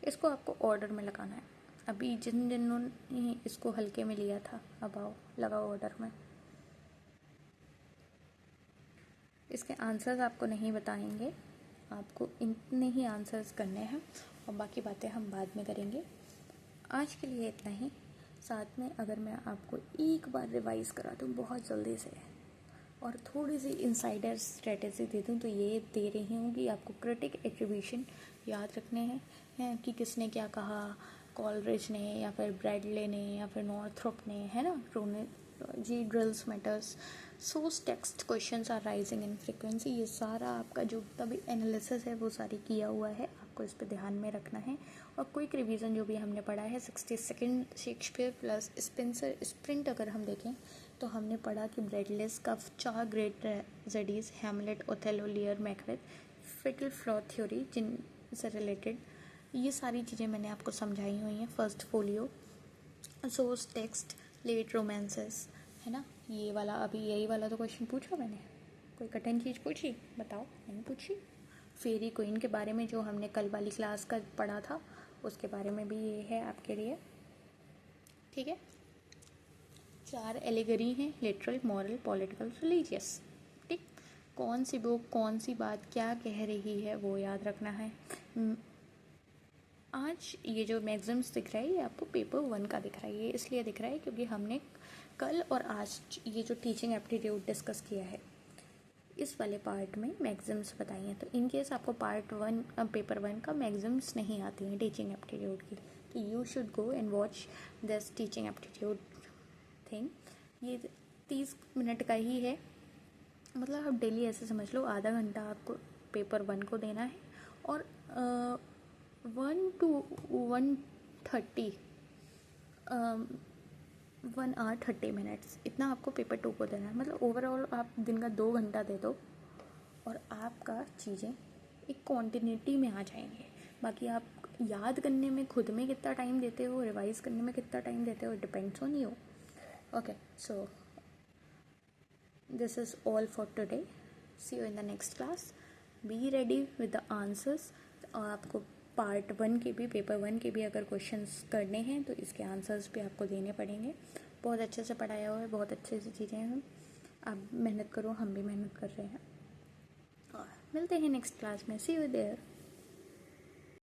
इसको आपको ऑर्डर में लगाना है। अभी जिन्होंने इसको हल्के में लिया था, अब आओ लगाओ ऑर्डर में। इसके आंसर्स आपको नहीं बताएंगे, आपको इतने ही आंसर्स करने हैं और बाकी बातें हम बाद में करेंगे। आज के लिए इतना ही। साथ में अगर मैं आपको एक बार रिवाइज करा दूँ बहुत जल्दी से और थोड़ी सी इनसाइडर स्ट्रेटेजी दे दूँ, तो ये दे रही हूँ कि आपको क्रिटिक एट्रीब्यूशन याद रखने हैं कि किसने क्या कहा, कॉलरिज ने या फिर ब्रैडले ने या फिर नॉर्थरोप ने, है ना, रोने जी drills matters, source text questions are rising in frequency. ये सारा आपका जो तभी एनालिसिस है वो सारी किया हुआ है, आपको इस पे ध्यान में रखना है। और क्विक रिवीजन जो भी हमने पढ़ा है, 62nd Shakespeare plus Spencer sprint अगर हम देखें तो हमने पढ़ा कि ब्रैडलेस का 4 great tragedies, Hamlet, Othello, Lear, Macbeth, fatal flaw theory जिनसे रिलेटेड ये सारी चीज़ें मैंने आपको समझाई हुई हैं। First folio, source text, late romances, है ना, ये वाला अभी यही वाला तो क्वेश्चन पूछा मैंने, कोई कठिन चीज़ पूछी बताओ, नहीं पूछी। फेरी क्वीन के बारे में जो हमने कल वाली क्लास का पढ़ा था उसके बारे में भी ये है आपके लिए, ठीक है। 4 एलिगरी हैं, लिटरल, मॉरल, पॉलिटिकल, रिलीजियस। ठीक, कौन सी बुक कौन सी बात क्या कह रही है वो याद रखना है। आज ये जो मैगज़िम्स दिख रहा है ये आपको पेपर 1 का दिख रहा है, ये इसलिए दिख रहा है क्योंकि हमने कल और आज ये जो टीचिंग एप्टीट्यूड डिस्कस किया है इस वाले पार्ट में मैगज़िम्स बताई हैं। तो इन केस आपको पार्ट 1 पेपर 1 का मैगज़िम्स नहीं आती हैं टीचिंग एप्टीट्यूड की, तो you should go and watch this teaching aptitude thing. ये 30 मिनट का ही है, मतलब आप डेली ऐसे समझ लो आधा घंटा आपको पेपर 1 को देना है और 1 to 1:30 1 hour 30 minutes इतना आपको पेपर 2 को देना है। मतलब ओवरऑल आप दिन का 2 घंटा दे दो और आपका चीज़ें एक कॉन्टिन्यूटी में आ जाएंगे। बाकी आप याद करने में खुद में कितना टाइम देते हो, रिवाइज करने में कितना टाइम देते हो, depends on you. Okay, so this is all for today, see you in the next class, be ready with the answers. और आपको पार्ट 1 के भी, पेपर 1 के भी अगर क्वेश्चंस करने हैं तो इसके आंसर्स भी आपको देने पड़ेंगे। बहुत अच्छे से पढ़ाया हुआ है, बहुत अच्छे से चीज़ें हैं, आप मेहनत करो, हम भी मेहनत कर रहे हैं। और मिलते हैं नेक्स्ट क्लास में, सी यू देयर।